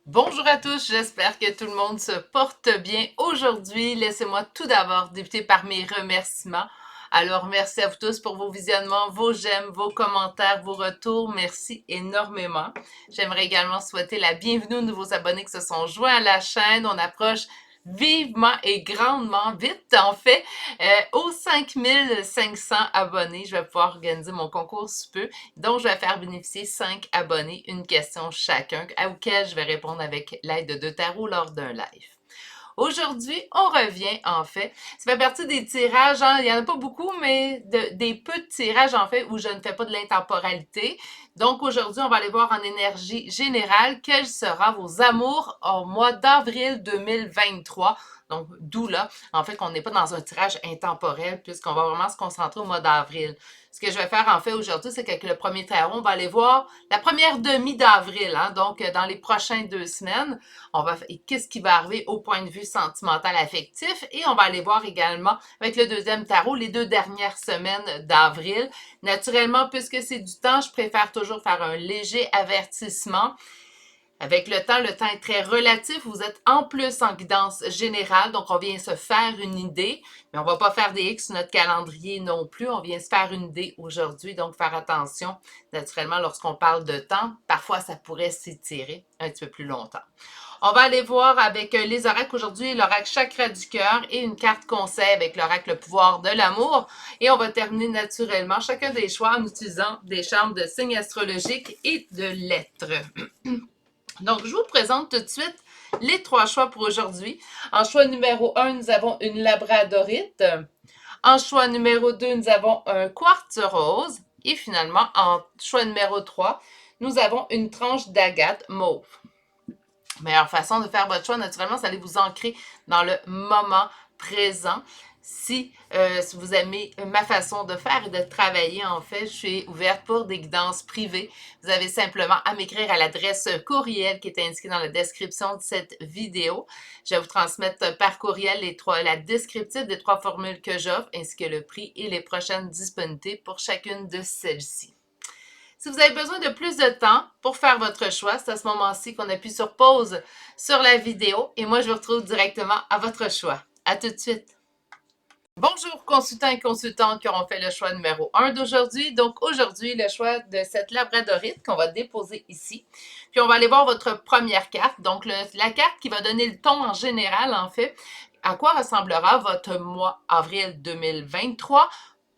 Bonjour à tous, j'espère que tout le monde se porte bien aujourd'hui. Laissez-moi tout d'abord débuter par mes remerciements. Alors, merci à vous tous pour vos visionnements, vos j'aime, vos commentaires, vos retours. Merci énormément. J'aimerais également souhaiter la bienvenue aux nouveaux abonnés qui se sont joints à la chaîne. On approche vivement et grandement vite, en fait, aux 5500 abonnés. Je vais pouvoir organiser mon concours sous peu, dont je vais faire bénéficier 5 abonnés, une question chacun, auquel je vais répondre avec l'aide de deux tarots lors d'un live. Aujourd'hui, on revient, en fait. Ça fait partie des tirages, hein, il n'y en a pas beaucoup, mais des peu de tirages, en fait, où je ne fais pas de l'intemporalité. Donc, aujourd'hui, on va aller voir en énergie générale quels seront vos amours au mois d'avril 2023. Donc, d'où là, en fait, qu'on n'est pas dans un tirage intemporel, puisqu'on va vraiment se concentrer au mois d'avril. Ce que je vais faire, en fait, aujourd'hui, c'est qu'avec le premier tarot, on va aller voir la première demi d'avril, hein, donc dans les prochaines 2 semaines. Qu'est-ce qui va arriver au point de vue sentimental affectif, et on va aller voir également avec le deuxième tarot les 2 dernières semaines d'avril. Naturellement, puisque c'est du temps, je préfère toujours faire un léger avertissement. Avec le temps est très relatif. Vous êtes en plus en guidance générale, donc on vient se faire une idée, mais on va pas faire des X sur notre calendrier non plus. On vient se faire une idée aujourd'hui, donc faire attention. Naturellement, lorsqu'on parle de temps, parfois ça pourrait s'étirer un petit peu plus longtemps. On va aller voir avec les oracles aujourd'hui, l'oracle chakra du cœur et une carte conseil avec l'oracle le pouvoir de l'amour. Et on va terminer naturellement chacun des choix en utilisant des charmes de signes astrologiques et de lettres. Donc, je vous présente tout de suite les 3 choix pour aujourd'hui. En choix numéro 1, nous avons une labradorite. En choix numéro 2, nous avons un quartz rose. Et finalement, en choix numéro 3, nous avons une tranche d'agate mauve. Meilleure façon de faire votre choix, naturellement, c'est d'aller vous ancrer dans le moment présent. Si vous aimez ma façon de faire et de travailler, en fait, je suis ouverte pour des guidances privées. Vous avez simplement à m'écrire à l'adresse courriel qui est indiquée dans la description de cette vidéo. Je vais vous transmettre par courriel la descriptive des 3 formules que j'offre, ainsi que le prix et les prochaines disponibilités pour chacune de celles-ci. Si vous avez besoin de plus de temps pour faire votre choix, c'est à ce moment-ci qu'on appuie sur pause sur la vidéo et moi, je vous retrouve directement à votre choix. À tout de suite! Bonjour consultants et consultantes qui auront fait le choix numéro 1 d'aujourd'hui. Donc aujourd'hui, le choix de cette labradorite qu'on va déposer ici. Puis on va aller voir votre première carte. Donc la carte qui va donner le ton en général, en fait, à quoi ressemblera votre mois avril 2023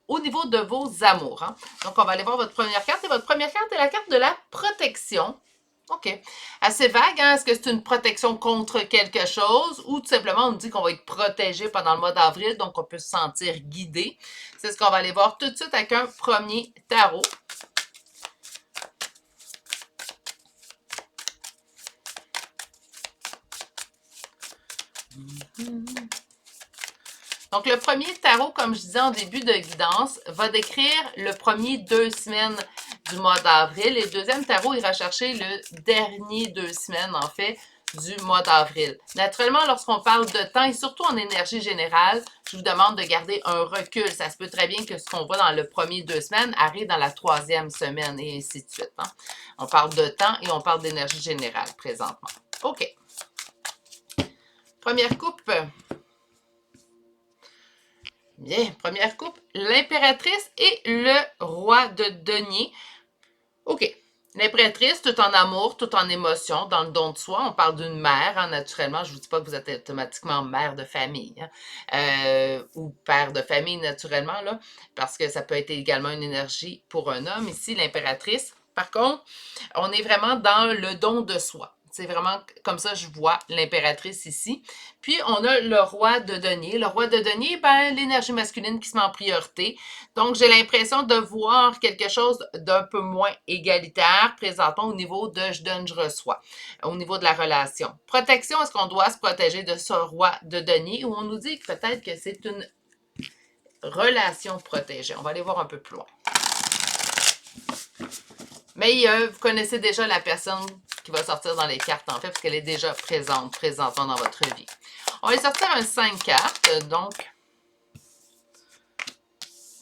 au niveau de vos amours. Hein. Donc, on va aller voir votre première carte. Et votre première carte est la carte de la protection. OK. Assez vague, hein? Est-ce que c'est une protection contre quelque chose ou tout simplement on nous dit qu'on va être protégé pendant le mois d'avril, donc on peut se sentir guidé? C'est ce qu'on va aller voir tout de suite avec un premier tarot. Donc, le premier tarot, comme je disais en début de guidance, va décrire le premier 2 semaines du mois d'avril. Et le deuxième tarot ira chercher le dernier 2 semaines, en fait, du mois d'avril. Naturellement, lorsqu'on parle de temps, et surtout en énergie générale, je vous demande de garder un recul. Ça se peut très bien que ce qu'on voit dans le premier 2 semaines arrive dans la 3e semaine, et ainsi de suite. Hein. On parle de temps et on parle d'énergie générale présentement. OK. Première coupe. Bien, première coupe, l'impératrice et le roi de denier. OK. L'impératrice, tout en amour, tout en émotion, dans le don de soi. On parle d'une mère, hein, naturellement. Je ne vous dis pas que vous êtes automatiquement mère de famille hein, ou père de famille, naturellement, là, parce que ça peut être également une énergie pour un homme. Ici, l'impératrice, par contre, on est vraiment dans le don de soi. C'est vraiment comme ça je vois l'impératrice ici. Puis, on a le roi de denier. Le roi de denier, ben, l'énergie masculine qui se met en priorité. Donc, j'ai l'impression de voir quelque chose d'un peu moins égalitaire, présentant au niveau de je donne, je reçois, au niveau de la relation. Protection, est-ce qu'on doit se protéger de ce roi de denier ou on nous dit peut-être que c'est une relation protégée? On va aller voir un peu plus loin. Mais vous connaissez déjà la personne qui va sortir dans les cartes, en fait, parce qu'elle est déjà présente, présentement dans votre vie. On va sortir un 5 cartes, donc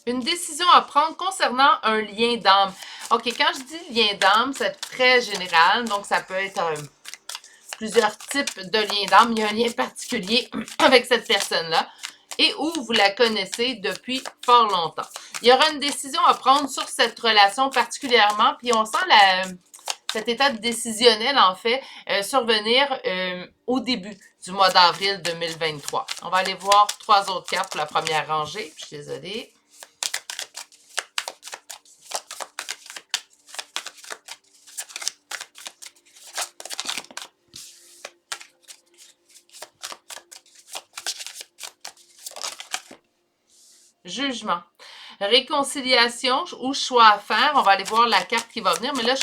une décision à prendre concernant un lien d'âme. OK, quand je dis lien d'âme, c'est très général, donc ça peut être plusieurs types de liens d'âme. Il y a un lien particulier avec cette personne-là et où vous la connaissez depuis fort longtemps. Il y aura une décision à prendre sur cette relation particulièrement, puis on sent cette étape décisionnelle, en fait, survenir au début du mois d'avril 2023. On va aller voir 3 autres cartes pour la première rangée. Je suis désolée. Jugement. Réconciliation ou choix à faire. On va aller voir la carte qui va venir. Mais là,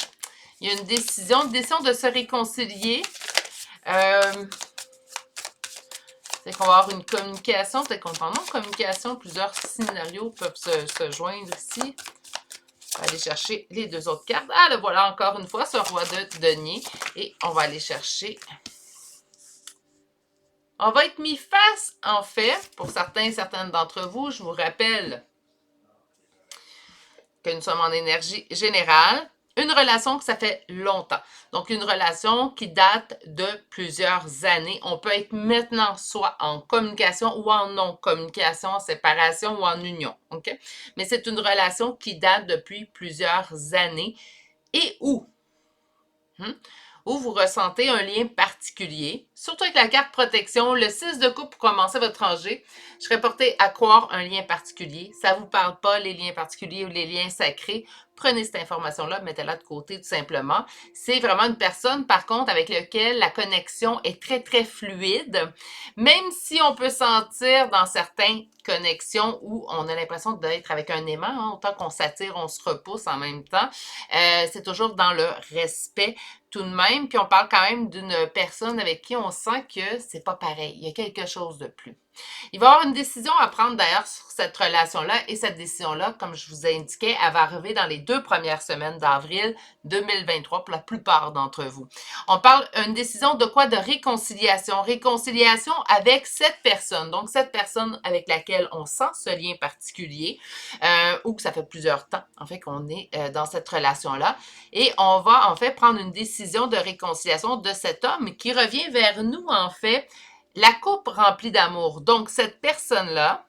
il y a une décision de se réconcilier. C'est qu'on va avoir une communication. Peut-être qu'on est en non-communication. Plusieurs scénarios peuvent se joindre ici. On va aller chercher les 2 autres cartes. Ah, le voilà encore une fois, ce roi de denier. Et on va aller chercher... On va être mis face, en fait, pour certains et certaines d'entre vous, je vous rappelle que nous sommes en énergie générale, une relation que ça fait longtemps. Donc, une relation qui date de plusieurs années. On peut être maintenant soit en communication ou en non-communication, en séparation ou en union. OK? Mais c'est une relation qui date depuis plusieurs années et où vous ressentez un lien particulier, surtout avec la carte protection, le 6 de coupe pour commencer votre rangée, je serais portée à croire un lien particulier. Ça ne vous parle pas, les liens particuliers ou les liens sacrés. Prenez cette information-là, mettez-la de côté tout simplement. C'est vraiment une personne, par contre, avec laquelle la connexion est très, très fluide, même si on peut sentir dans certaines connexions où on a l'impression d'être avec un aimant, hein, autant qu'on s'attire, on se repousse en même temps. C'est toujours dans le respect tout de même, puis on parle quand même d'une personne avec qui on sent que c'est pas pareil, il y a quelque chose de plus. Il va y avoir une décision à prendre d'ailleurs sur cette relation-là et cette décision-là, comme je vous ai indiqué, elle va arriver dans les 2 premières semaines d'avril 2023 pour la plupart d'entre vous. On parle d'une décision de quoi? De réconciliation. Réconciliation avec cette personne, donc cette personne avec laquelle on sent ce lien particulier ou que ça fait plusieurs temps en fait qu'on est dans cette relation-là et on va en fait prendre une décision de réconciliation de cet homme qui revient vers nous en fait la coupe remplie d'amour. Donc, cette personne-là,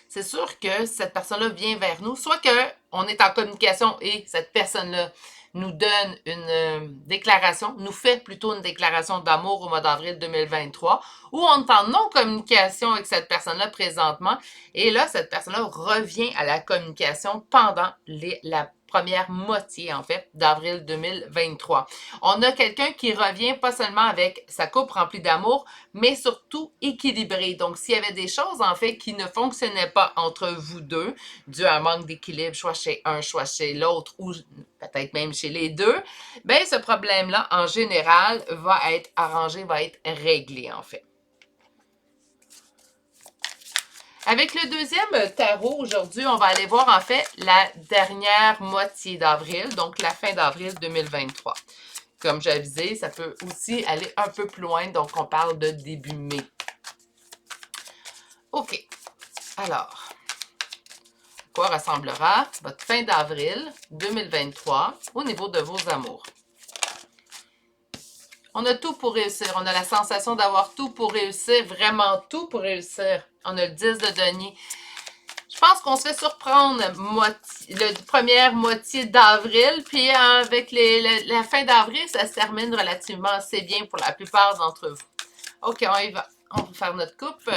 c'est sûr que cette personne-là vient vers nous, soit qu'on est en communication et cette personne-là nous donne une déclaration, nous fait plutôt une déclaration d'amour au mois d'avril 2023, ou on est en non-communication avec cette personne-là présentement, et là, cette personne-là revient à la communication pendant la première moitié, en fait, d'avril 2023. On a quelqu'un qui revient pas seulement avec sa coupe remplie d'amour, mais surtout équilibrée. Donc, s'il y avait des choses, en fait, qui ne fonctionnaient pas entre vous deux, dû à un manque d'équilibre, soit chez un, soit chez l'autre, ou peut-être même chez les deux, bien, ce problème-là, en général, va être arrangé, va être réglé, en fait. Avec le deuxième tarot, aujourd'hui, on va aller voir en fait la dernière moitié d'avril, donc la fin d'avril 2023. Comme j'avisais, ça peut aussi aller un peu plus loin, donc on parle de début mai. OK. Alors, à quoi ressemblera votre fin d'avril 2023 au niveau de vos amours? On a tout pour réussir. On a la sensation d'avoir tout pour réussir, vraiment tout pour réussir. On a le 10 de denier. Je pense qu'on se fait surprendre la première moitié d'avril, puis avec la fin d'avril, ça se termine relativement assez bien pour la plupart d'entre vous. OK, on y va. On va faire notre coupe.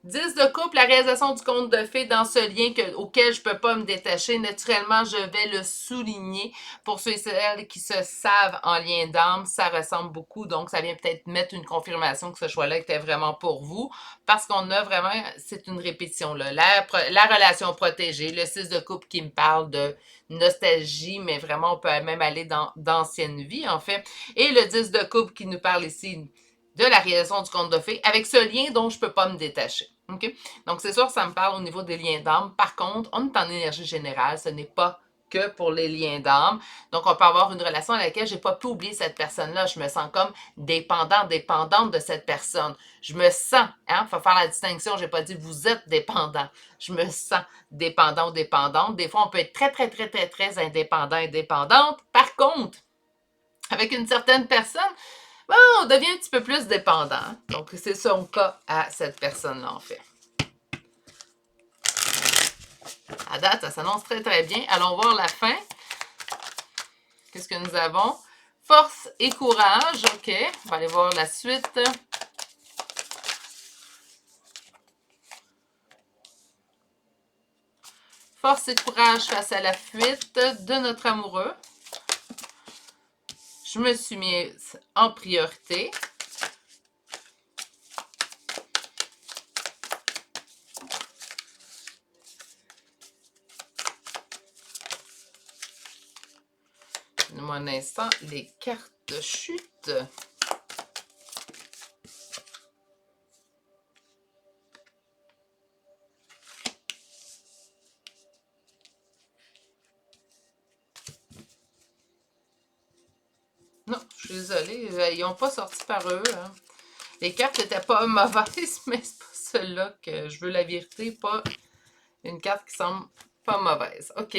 10 de coupe, la réalisation du conte de fées dans ce lien auquel je ne peux pas me détacher. Naturellement, je vais le souligner. Pour ceux et celles qui se savent en lien d'âme, ça ressemble beaucoup. Donc, ça vient peut-être mettre une confirmation que ce choix-là était vraiment pour vous. Parce qu'on a vraiment, c'est une répétition, là. La relation protégée, le 6 de coupe qui me parle de nostalgie, mais vraiment, on peut même aller dans d'anciennes vies, en fait. Et le 10 de coupe qui nous parle ici de la réalisation du conte de fées, avec ce lien dont je ne peux pas me détacher. Okay? Donc, c'est sûr, ça me parle au niveau des liens d'âme. Par contre, on est en énergie générale. Ce n'est pas que pour les liens d'âme. Donc, on peut avoir une relation à laquelle je n'ai pas pu oublier cette personne-là. Je me sens comme dépendante de cette personne. Je me sens, il faut faire la distinction, je n'ai pas dit vous êtes dépendant. Je me sens dépendant ou dépendante. Des fois, on peut être très, très, très, très, très indépendant, indépendante. Par contre, avec une certaine personne, bon, on devient un petit peu plus dépendant. Donc, c'est son cas à cette personne-là, en fait. À date, ça s'annonce très, très bien. Allons voir la fin. Qu'est-ce que nous avons? Force et courage. OK. On va aller voir la suite. Force et courage face à la fuite de notre amoureux. Je me suis mise en priorité. Donne-moi un instant, les cartes chutent. Non, je suis désolée, ils n'ont pas sorti par eux. Hein. Les cartes n'étaient pas mauvaises, mais c'est pas celle-là que je veux la vérité, pas une carte qui semble pas mauvaise. OK.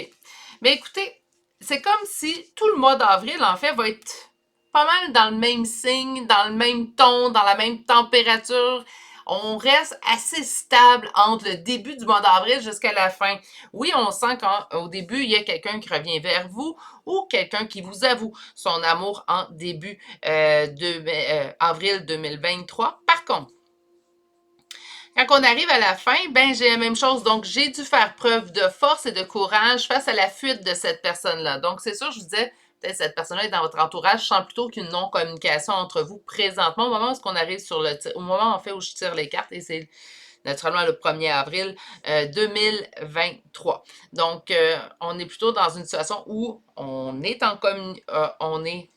Mais écoutez, c'est comme si tout le mois d'avril, en fait, va être pas mal dans le même signe, dans le même ton, dans la même température. On reste assez stable entre le début du mois d'avril jusqu'à la fin. Oui, on sent qu'au début, il y a quelqu'un qui revient vers vous ou quelqu'un qui vous avoue son amour en début avril 2023. Par contre, quand on arrive à la fin, ben j'ai la même chose. Donc, j'ai dû faire preuve de force et de courage face à la fuite de cette personne-là. Donc, c'est sûr, je vous disais, peut-être cette personne-là est dans votre entourage. Je sens plutôt qu'une non-communication entre vous présentement, au moment où on arrive au moment en fait où je tire les cartes, et c'est naturellement le 1er avril 2023. Donc, on est plutôt dans une situation où on est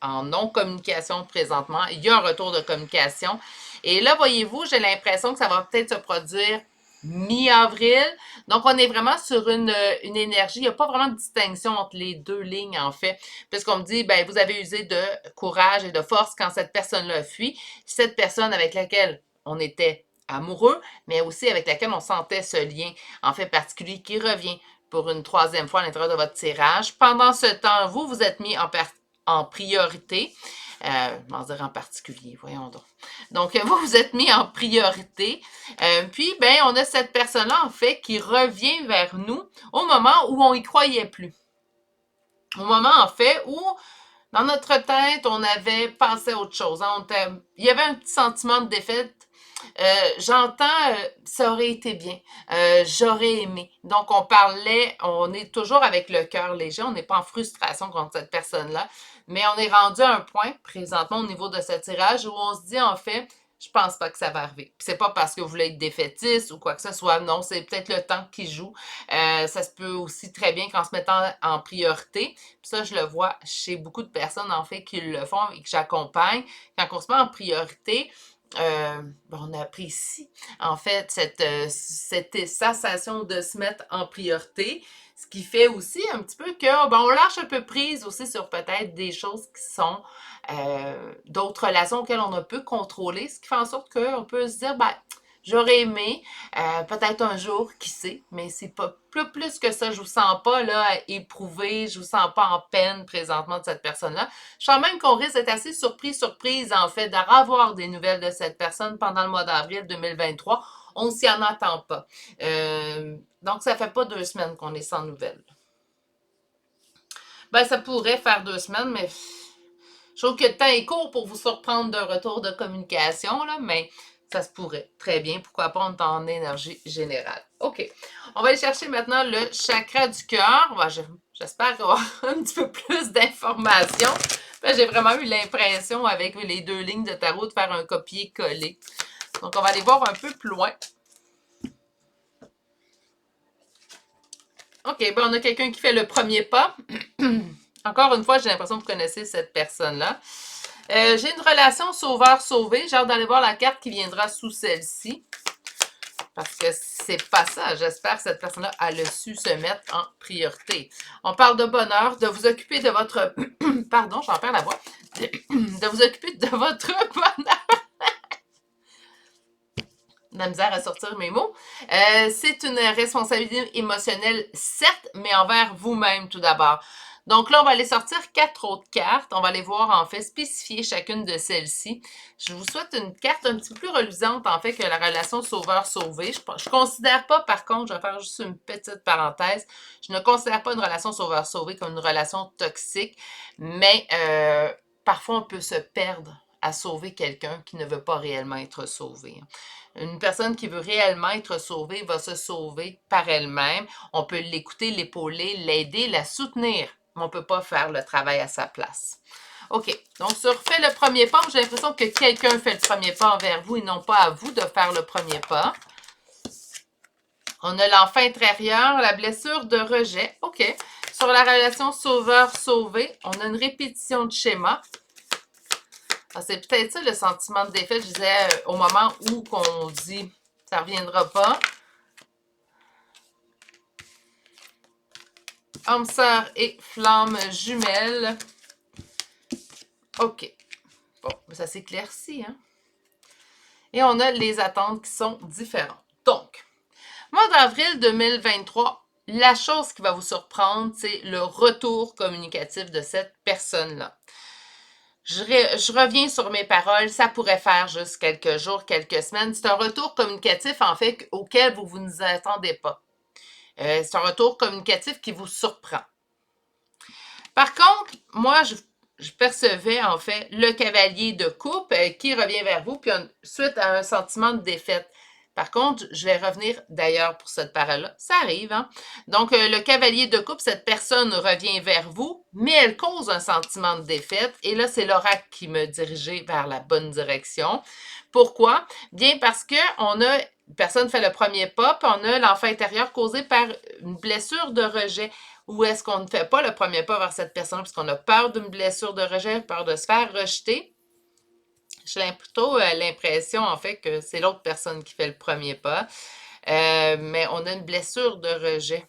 en non-communication présentement. Il y a un retour de communication. Et là, voyez-vous, j'ai l'impression que ça va peut-être se produire mi-avril. Donc, on est vraiment sur une énergie. Il n'y a pas vraiment de distinction entre les deux lignes, en fait. Puisqu'on me dit, ben, vous avez usé de courage et de force quand cette personne-là fuit. Cette personne avec laquelle on était amoureux, mais aussi avec laquelle on sentait ce lien, en fait, particulier qui revient pour une troisième fois à l'intérieur de votre tirage. Pendant ce temps, vous vous êtes mis en priorité. On dire en particulier, voyons donc. Donc, vous vous êtes mis en priorité. Puis, ben, on a cette personne-là, en fait, qui revient vers nous au moment où on y croyait plus. Au moment, en fait, où dans notre tête, on avait pensé à autre chose. Hein? Il y avait un petit sentiment de défaite. J'entends, ça aurait été bien, j'aurais aimé. Donc, on est toujours avec le cœur léger, on n'est pas en frustration contre cette personne-là, mais on est rendu à un point, présentement, au niveau de ce tirage, où on se dit, en fait, je pense pas que ça va arriver. Puis c'est pas parce que vous voulez être défaitiste ou quoi que ce soit, non, c'est peut-être le temps qui joue. Ça se peut aussi très bien qu'en se mettant en priorité, puis ça, je le vois chez beaucoup de personnes, en fait, qui le font et que j'accompagne, quand on se met en priorité, on apprécie en fait cette sensation de se mettre en priorité, ce qui fait aussi un petit peu que on lâche un peu prise aussi sur peut-être des choses qui sont d'autres relations auxquelles on a peu contrôler, ce qui fait en sorte qu'on peut se dire, ben, j'aurais aimé, peut-être un jour, qui sait, mais c'est pas plus que ça. Je vous sens pas là éprouvé, je vous sens pas en peine présentement de cette personne-là. Je sens même qu'on risque d'être assez surprise en fait, de revoir des nouvelles de cette personne pendant le mois d'avril 2023. On s'y en attend pas. Donc, ça fait pas 2 semaines qu'on est sans nouvelles. Ben, ça pourrait faire 2 semaines, mais je trouve que le temps est court pour vous surprendre d'un retour de communication, là, mais ça se pourrait. Très bien. Pourquoi pas, on est en énergie générale. OK. On va aller chercher maintenant le chakra du cœur. J'espère qu'on va avoir un petit peu plus d'informations. J'ai vraiment eu l'impression, avec les 2 lignes de tarot, de faire un copier-coller. Donc, on va aller voir un peu plus loin. OK, ben on a quelqu'un qui fait le premier pas. Encore une fois, j'ai l'impression que vous connaissez cette personne-là. J'ai une relation sauveur-sauvé. J'ai hâte d'aller voir la carte qui viendra sous celle-ci. Parce que c'est pas ça. J'espère que cette personne-là a le su se mettre en priorité. On parle de bonheur, de vous occuper de votre... Pardon, j'en perds la voix. De vous occuper de votre bonheur. De la misère à sortir mes mots. C'est une responsabilité émotionnelle, certes, mais envers vous-même tout d'abord. Donc là, on va aller sortir 4 autres cartes. On va aller voir, en fait, spécifier chacune de celles-ci. Je vous souhaite une carte un petit peu plus reluisante, en fait, que la relation sauveur-sauvé. Je considère pas, par contre, je vais faire juste une petite parenthèse, je ne considère pas une relation sauveur-sauvé comme une relation toxique, mais parfois, on peut se perdre à sauver quelqu'un qui ne veut pas réellement être sauvé. Une personne qui veut réellement être sauvée va se sauver par elle-même. On peut l'écouter, l'épauler, l'aider, la soutenir, mais on ne peut pas faire le travail à sa place. OK, donc sur fait le premier pas, j'ai l'impression que quelqu'un fait le premier pas envers vous et non pas à vous de faire le premier pas. On a l'enfant intérieur, la blessure de rejet. OK. Sur la relation sauveur-sauvé, on a une répétition de schéma. Ah, c'est peut-être ça le sentiment de défaite, je disais, au moment où on dit « ça ne reviendra pas ». Âme sœur et flamme jumelle. OK. Bon, ça s'éclaircit, hein? Et on a les attentes qui sont différentes. Donc, mois d'avril 2023, la chose qui va vous surprendre, c'est le retour communicatif de cette personne-là. Je reviens sur mes paroles, ça pourrait faire juste quelques jours, quelques semaines. C'est un retour communicatif, en fait, auquel vous ne vous attendez pas. C'est un retour communicatif qui vous surprend. Par contre, moi, je percevais, en fait, le cavalier de coupe qui revient vers vous, puis suite à un sentiment de défaite. Par contre, je vais revenir d'ailleurs pour cette parole-là. Ça arrive, hein? Donc, le cavalier de coupe, cette personne revient vers vous, mais elle cause un sentiment de défaite. Et là, c'est l'oracle qui me dirigeait vers la bonne direction. Pourquoi? Bien parce qu'on a, personne fait le premier pas, puis on a l'enfant intérieur causé par une blessure de rejet. Ou est-ce qu'on ne fait pas le premier pas vers cette personne parce qu'on a peur d'une blessure de rejet, peur de se faire rejeter? J'ai plutôt l'impression, en fait, que c'est l'autre personne qui fait le premier pas. Mais on a une blessure de rejet.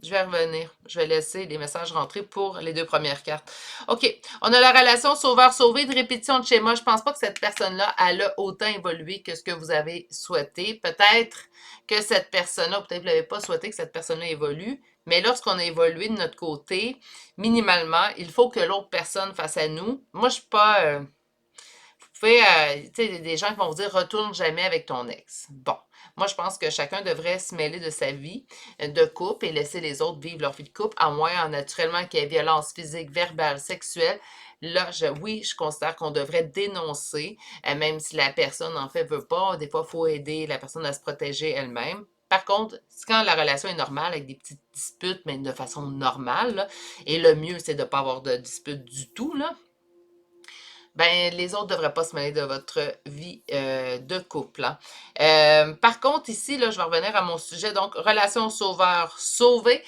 Je vais revenir. Je vais laisser les messages rentrer pour les deux premières cartes. OK. On a la relation sauveur-sauvé de répétition de schéma. Je ne pense pas que cette personne-là, elle a autant évolué que ce que vous avez souhaité. Peut-être que cette personne-là, peut-être que vous ne l'avez pas souhaité que cette personne-là évolue, mais lorsqu'on a évolué de notre côté, minimalement, il faut que l'autre personne fasse à nous. Moi, je ne suis pas... vous pouvez, tu sais, des gens qui vont vous dire « retourne jamais avec ton ex ». Bon. Moi, je pense que chacun devrait se mêler de sa vie de couple et laisser les autres vivre leur vie de couple, à moins naturellement qu'il y ait violence physique, verbale, sexuelle. Là, oui, je considère qu'on devrait dénoncer, même si la personne, en fait, veut pas. Des fois, il faut aider la personne à se protéger elle-même. Par contre, quand la relation est normale, avec des petites disputes, mais de façon normale, là, et le mieux, c'est de ne pas avoir de disputes du tout, là, ben, les autres ne devraient pas se mêler de votre vie de couple. Hein. Par contre, ici, là, je vais revenir à mon sujet. Donc, relation sauveur-sauvé.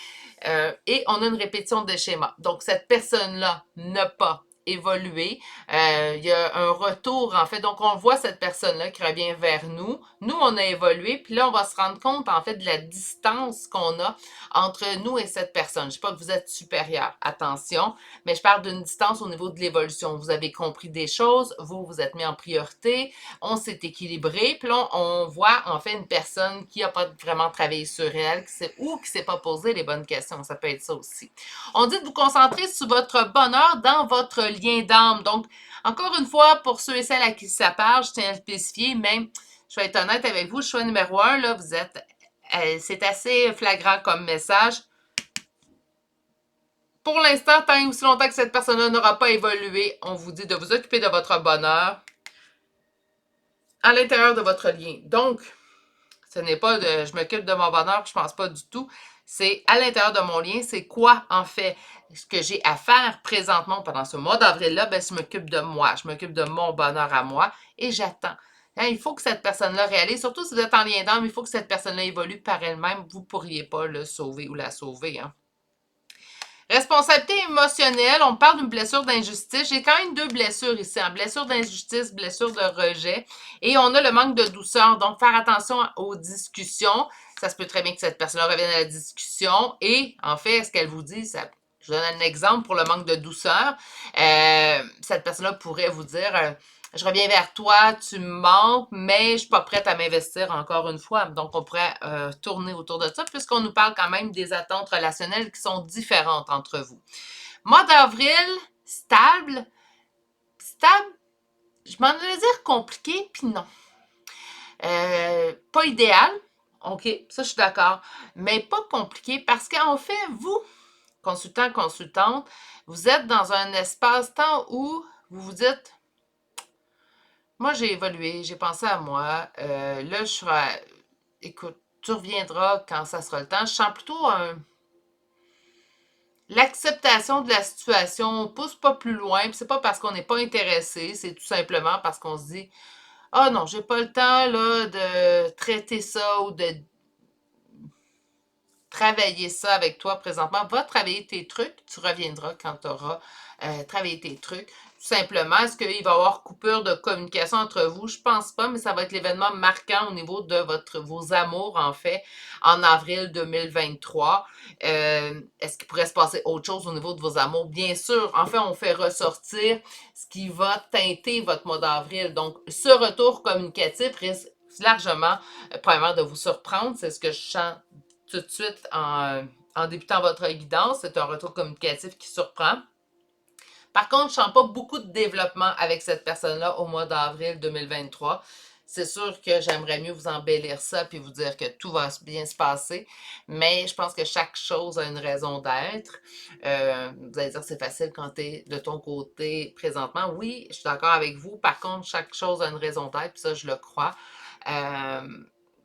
Et on a une répétition de schéma. Donc, cette personne-là n'a pas évolué. Il y a un retour, en fait. Donc, on voit cette personne-là qui revient vers nous. Nous, on a évolué. Puis là, on va se rendre compte, en fait, de la distance qu'on a entre nous et cette personne. Je ne dis pas que vous êtes supérieur. Attention. Mais je parle d'une distance au niveau de l'évolution. Vous avez compris des choses, vous vous êtes mis en priorité, on s'est équilibré, puis là, on voit en fait une personne qui n'a pas vraiment travaillé sur elle, ou qui ne s'est pas posé les bonnes questions. Ça peut être ça aussi. On dit de vous concentrer sur votre bonheur dans votre lien d'âme. Donc, encore une fois, pour ceux et celles à qui ça parle, je tiens à le spécifier, mais je vais être honnête avec vous, choix numéro 1, là, vous êtes, c'est assez flagrant comme message. Pour l'instant, tant et aussi longtemps que cette personne-là n'aura pas évolué, on vous dit de vous occuper de votre bonheur à l'intérieur de votre lien. Donc, ce n'est pas de je m'occupe de mon bonheur, je ne pense pas du tout. C'est à l'intérieur de mon lien, c'est quoi en fait ce que j'ai à faire présentement pendant ce mois d'avril-là? Ben, je m'occupe de moi, je m'occupe de mon bonheur à moi et j'attends. Hein, il faut que cette personne-là réalise, surtout si vous êtes en lien d'âme, il faut que cette personne-là évolue par elle-même. Vous ne pourriez pas le sauver ou la sauver. Hein. Responsabilité émotionnelle, on parle d'une blessure d'injustice. J'ai quand même deux blessures ici, hein. Blessure d'injustice, blessure de rejet. Et on a le manque de douceur. Donc, faire attention aux discussions. Ça se peut très bien que cette personne-là revienne à la discussion. Et, en fait, ce qu'elle vous dit, ça, je donne un exemple pour le manque de douceur. Cette personne-là pourrait vous dire je reviens vers toi, tu me manques, mais je suis pas prête à m'investir encore une fois. Donc, on pourrait tourner autour de ça, puisqu'on nous parle quand même des attentes relationnelles qui sont différentes entre vous. Mois d'avril, stable. Stable, je m'en allais dire compliqué, puis non. Pas idéal, ok, ça je suis d'accord, mais pas compliqué parce qu'en fait, vous, consultant, consultante, vous êtes dans un espace-temps où vous vous dites, moi j'ai évolué, j'ai pensé à moi, là je serai, écoute, tu reviendras quand ça sera le temps. Je sens plutôt l'acceptation de la situation, on pousse pas plus loin, puis c'est pas parce qu'on n'est pas intéressé, c'est tout simplement parce qu'on se dit, ah non, j'ai pas le temps là de traiter ça ou de travailler ça avec toi présentement. Va travailler tes trucs, tu reviendras quand tu auras travaillé tes trucs. Tout simplement, est-ce qu'il va y avoir coupure de communication entre vous? Je pense pas, mais ça va être l'événement marquant au niveau de vos amours, en fait, en avril 2023. Est-ce qu'il pourrait se passer autre chose au niveau de vos amours? Bien sûr, en fait, on fait ressortir ce qui va teinter votre mois d'avril. Donc, ce retour communicatif risque largement, premièrement, de vous surprendre. C'est ce que je sens tout de suite en débutant votre guidance. C'est un retour communicatif qui surprend. Par contre, je ne sens pas beaucoup de développement avec cette personne-là au mois d'avril 2023. C'est sûr que j'aimerais mieux vous embellir ça puis vous dire que tout va bien se passer, mais je pense que chaque chose a une raison d'être. Vous allez dire que c'est facile quand tu es de ton côté présentement. Oui, je suis d'accord avec vous. Par contre, chaque chose a une raison d'être, puis ça, je le crois. Euh,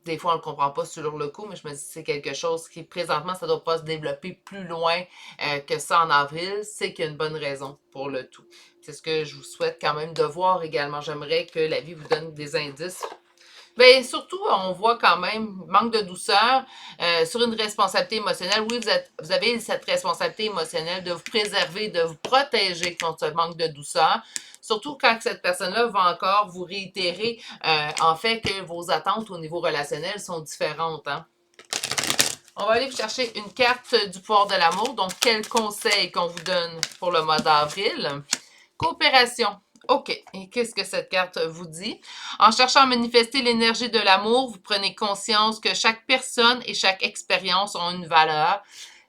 des fois, on ne le comprend pas sur le coup, mais je me dis que c'est quelque chose qui, présentement, ça ne doit pas se développer plus loin que ça en avril. C'est qu'il y a une bonne raison pour le tout. C'est ce que je vous souhaite quand même de voir également. J'aimerais que la vie vous donne des indices. Bien, surtout, on voit quand même manque de douceur sur une responsabilité émotionnelle. Oui, vous avez cette responsabilité émotionnelle de vous préserver, de vous protéger contre ce manque de douceur. Surtout quand cette personne-là va encore vous réitérer en fait que vos attentes au niveau relationnel sont différentes. Hein? On va aller vous chercher une carte du pouvoir de l'amour. Donc, quel conseil qu'on vous donne pour le mois d'avril? Coopération. OK. Et qu'est-ce que cette carte vous dit? En cherchant à manifester l'énergie de l'amour, vous prenez conscience que chaque personne et chaque expérience ont une valeur.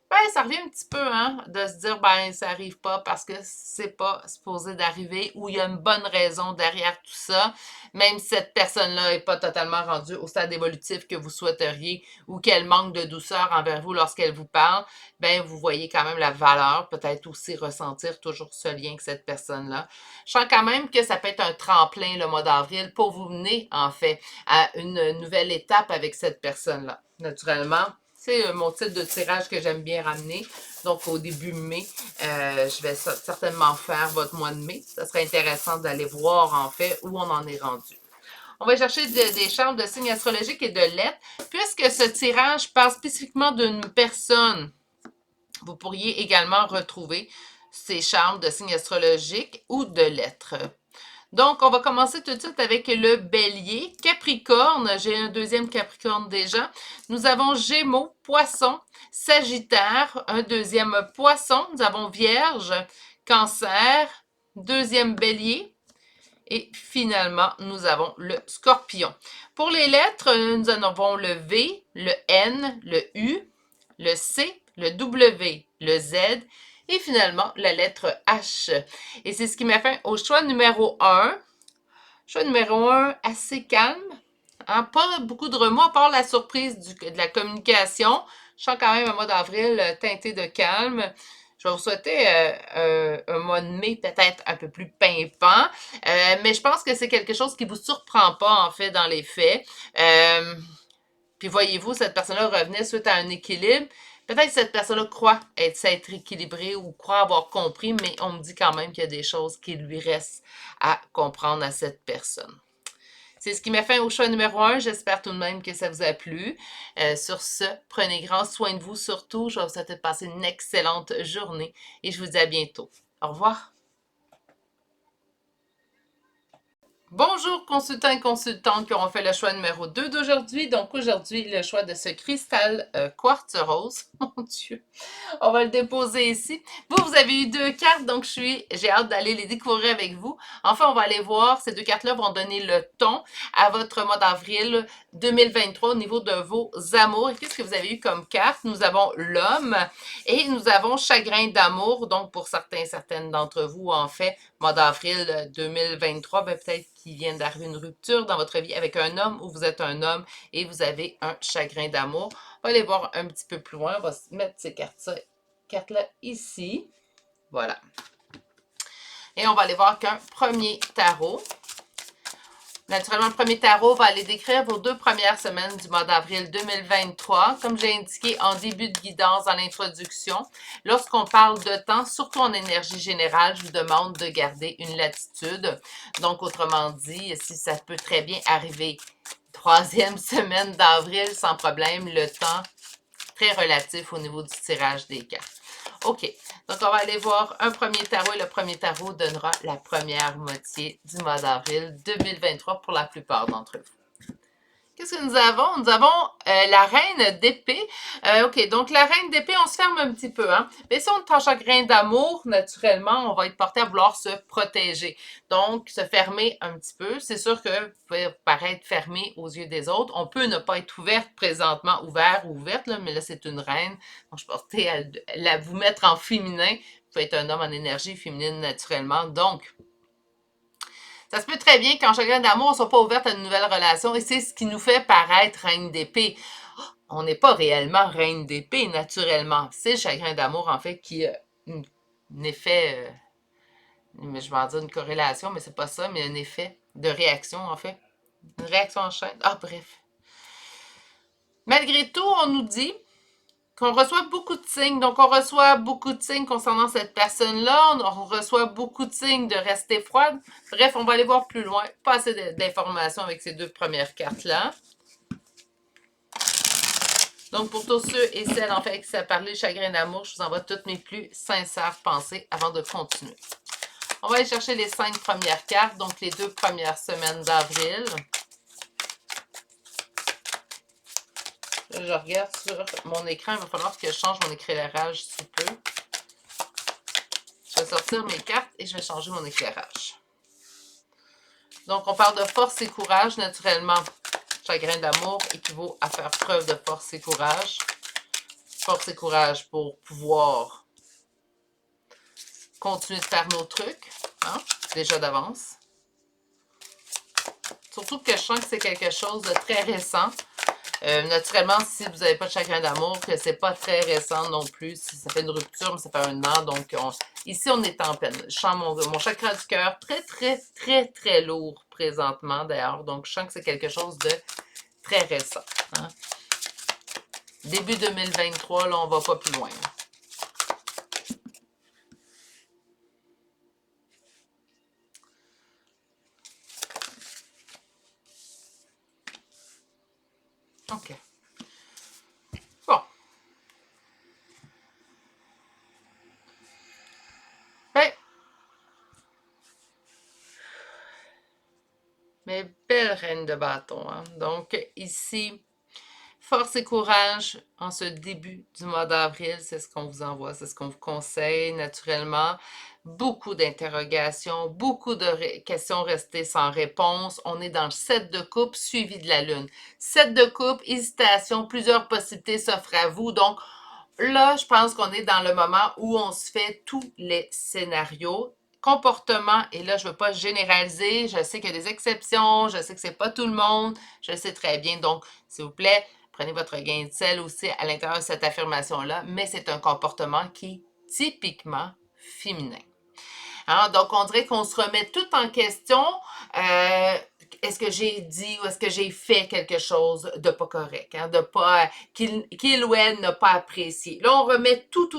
Ben, ça revient un petit peu, hein, de se dire, ben, ça arrive pas parce que c'est pas supposé d'arriver ou il y a une bonne raison derrière tout ça, même si cette personne-là est pas totalement rendue au stade évolutif que vous souhaiteriez ou qu'elle manque de douceur envers vous lorsqu'elle vous parle, ben, vous voyez quand même la valeur, peut-être aussi ressentir toujours ce lien avec cette personne-là. Je sens quand même que ça peut être un tremplin le mois d'avril pour vous mener, en fait, à une nouvelle étape avec cette personne-là. Naturellement, c'est mon titre de tirage que j'aime bien ramener. Donc, au début mai, je vais certainement faire votre mois de mai. Ça serait intéressant d'aller voir, en fait, où on en est rendu. On va chercher des chartes de signes astrologiques et de lettres. Puisque ce tirage parle spécifiquement d'une personne, vous pourriez également retrouver ces charmes de signes astrologiques ou de lettres. Donc, on va commencer tout de suite avec le bélier. Capricorne, j'ai un deuxième Capricorne déjà. Nous avons Gémeaux, Poisson, Sagittaire, un deuxième Poisson. Nous avons Vierge, Cancer, deuxième Bélier. Et finalement, nous avons le Scorpion. Pour les lettres, nous en avons le V, le N, le U, le C, le W, le Z et finalement la lettre H. Et c'est ce qui m'a fait au choix numéro 1. Choix numéro 1, assez calme. Hein? Pas beaucoup de remous, à part la surprise de la communication. Je sens quand même un mois d'avril teinté de calme. Je vais vous souhaiter un mois de mai peut-être un peu plus pimpant. Mais je pense que c'est quelque chose qui ne vous surprend pas, en fait, dans les faits. Puis voyez-vous, cette personne-là revenait suite à un équilibre. Peut-être que cette personne-là croit s'être équilibrée ou croit avoir compris, mais on me dit quand même qu'il y a des choses qui lui restent à comprendre à cette personne. C'est ce qui met fin au choix numéro 1. J'espère tout de même que ça vous a plu. Sur ce, prenez grand soin de vous surtout. Je vais vous souhaiter de passer une excellente journée et je vous dis à bientôt. Au revoir. Bonjour consultants et consultantes qui auront fait le choix numéro 2 d'aujourd'hui. Donc aujourd'hui, le choix de ce cristal quartz rose. Mon Dieu. On va le déposer ici. Vous avez eu deux cartes, donc j'ai hâte d'aller les découvrir avec vous. Enfin, on va aller voir. Ces deux cartes-là vont donner le ton à votre mois d'avril 2023 au niveau de vos amours. Et qu'est-ce que vous avez eu comme carte? Nous avons l'homme et nous avons chagrin d'amour. Donc, pour certaines d'entre vous, en fait, mois d'avril 2023, ben, peut-être qu'il vient d'arriver une rupture dans votre vie avec un homme ou vous êtes un homme et vous avez un chagrin d'amour. On va aller voir un petit peu plus loin. On va mettre ces cartes-là ici. Voilà. Et on va aller voir qu'un premier tarot. Naturellement, le premier tarot va aller décrire vos 2 premières semaines du mois d'avril 2023. Comme j'ai indiqué en début de guidance dans l'introduction, lorsqu'on parle de temps, surtout en énergie générale, je vous demande de garder une latitude. Donc, autrement dit, si ça peut très bien arriver 3e semaine d'avril sans problème, le temps très relatif au niveau du tirage des cartes. OK, donc on va aller voir un premier tarot et le premier tarot donnera la première moitié du mois d'avril 2023 pour la plupart d'entre vous. Qu'est-ce que nous avons? Nous avons la reine d'épée. OK, donc la reine d'épée, on se ferme un petit peu. Hein? Mais si on est en chagrin d'amour, naturellement, on va être porté à vouloir se protéger. Donc, se fermer un petit peu. C'est sûr que vous pouvez paraître fermé aux yeux des autres. On peut ne pas être ouverte présentement, ouvert ou ouverte, là, mais là, c'est une reine. Donc, je suis portée à vous mettre en féminin. Vous pouvez être un homme en énergie féminine naturellement. Donc, ça se peut très bien qu'en chagrin d'amour, on ne soit pas ouverte à une nouvelle relation et c'est ce qui nous fait paraître reine d'épée. On n'est pas réellement reine d'épée, naturellement. C'est le chagrin d'amour, en fait, qui a un effet, je vais en dire une corrélation, mais c'est pas ça, mais un effet de réaction, en fait. Une réaction en chaîne. Ah, bref. Malgré tout, on nous dit qu'on reçoit beaucoup de signes. Donc, on reçoit beaucoup de signes concernant cette personne-là. On reçoit beaucoup de signes de rester froide. Bref, on va aller voir plus loin. Pas assez d'informations avec ces 2 premières cartes-là. Donc, pour tous ceux et celles, en fait, qui savent parler chagrin d'amour, je vous envoie toutes mes plus sincères pensées avant de continuer. On va aller chercher les 5 premières cartes, donc les 2 premières semaines d'avril. Je regarde sur mon écran. Il va falloir que je change mon éclairage sous peu. Je vais sortir mes cartes et je vais changer mon éclairage. Donc, on parle de force et courage, naturellement. Chagrin d'amour équivaut à faire preuve de force et courage. Force et courage pour pouvoir continuer de faire nos trucs, hein, déjà d'avance. Surtout que je sens que c'est quelque chose de très récent. Naturellement, si vous n'avez pas de chagrin d'amour, que c'est pas très récent non plus, si ça fait une rupture, mais ça fait 1 an, donc ici on est en pleine. Je sens mon chakra du cœur très lourd présentement d'ailleurs, donc je sens que c'est quelque chose de très récent. Hein. Début 2023, là on va pas plus loin. OK. Bon. Ben, mais belle reine de bâton. Hein? Donc, ici, force et courage en ce début du mois d'avril, c'est ce qu'on vous envoie, c'est ce qu'on vous conseille naturellement. Beaucoup d'interrogations, beaucoup de questions restées sans réponse. On est dans le 7 de coupe suivi de la lune. 7 de coupe, hésitation, plusieurs possibilités s'offrent à vous. Donc, là, je pense qu'on est dans le moment où on se fait tous les scénarios. Comportement, et là, je ne veux pas généraliser, je sais qu'il y a des exceptions, je sais que c'est pas tout le monde, je le sais très bien, donc, s'il vous plaît, prenez votre gain de sel aussi à l'intérieur de cette affirmation-là, mais c'est un comportement qui est typiquement féminin. Hein? Donc, on dirait qu'on se remet tout en question. Est-ce que j'ai dit ou est-ce que j'ai fait quelque chose de pas correct, hein? De pas qu'il ou elle n'a pas apprécié. Là, on remet tout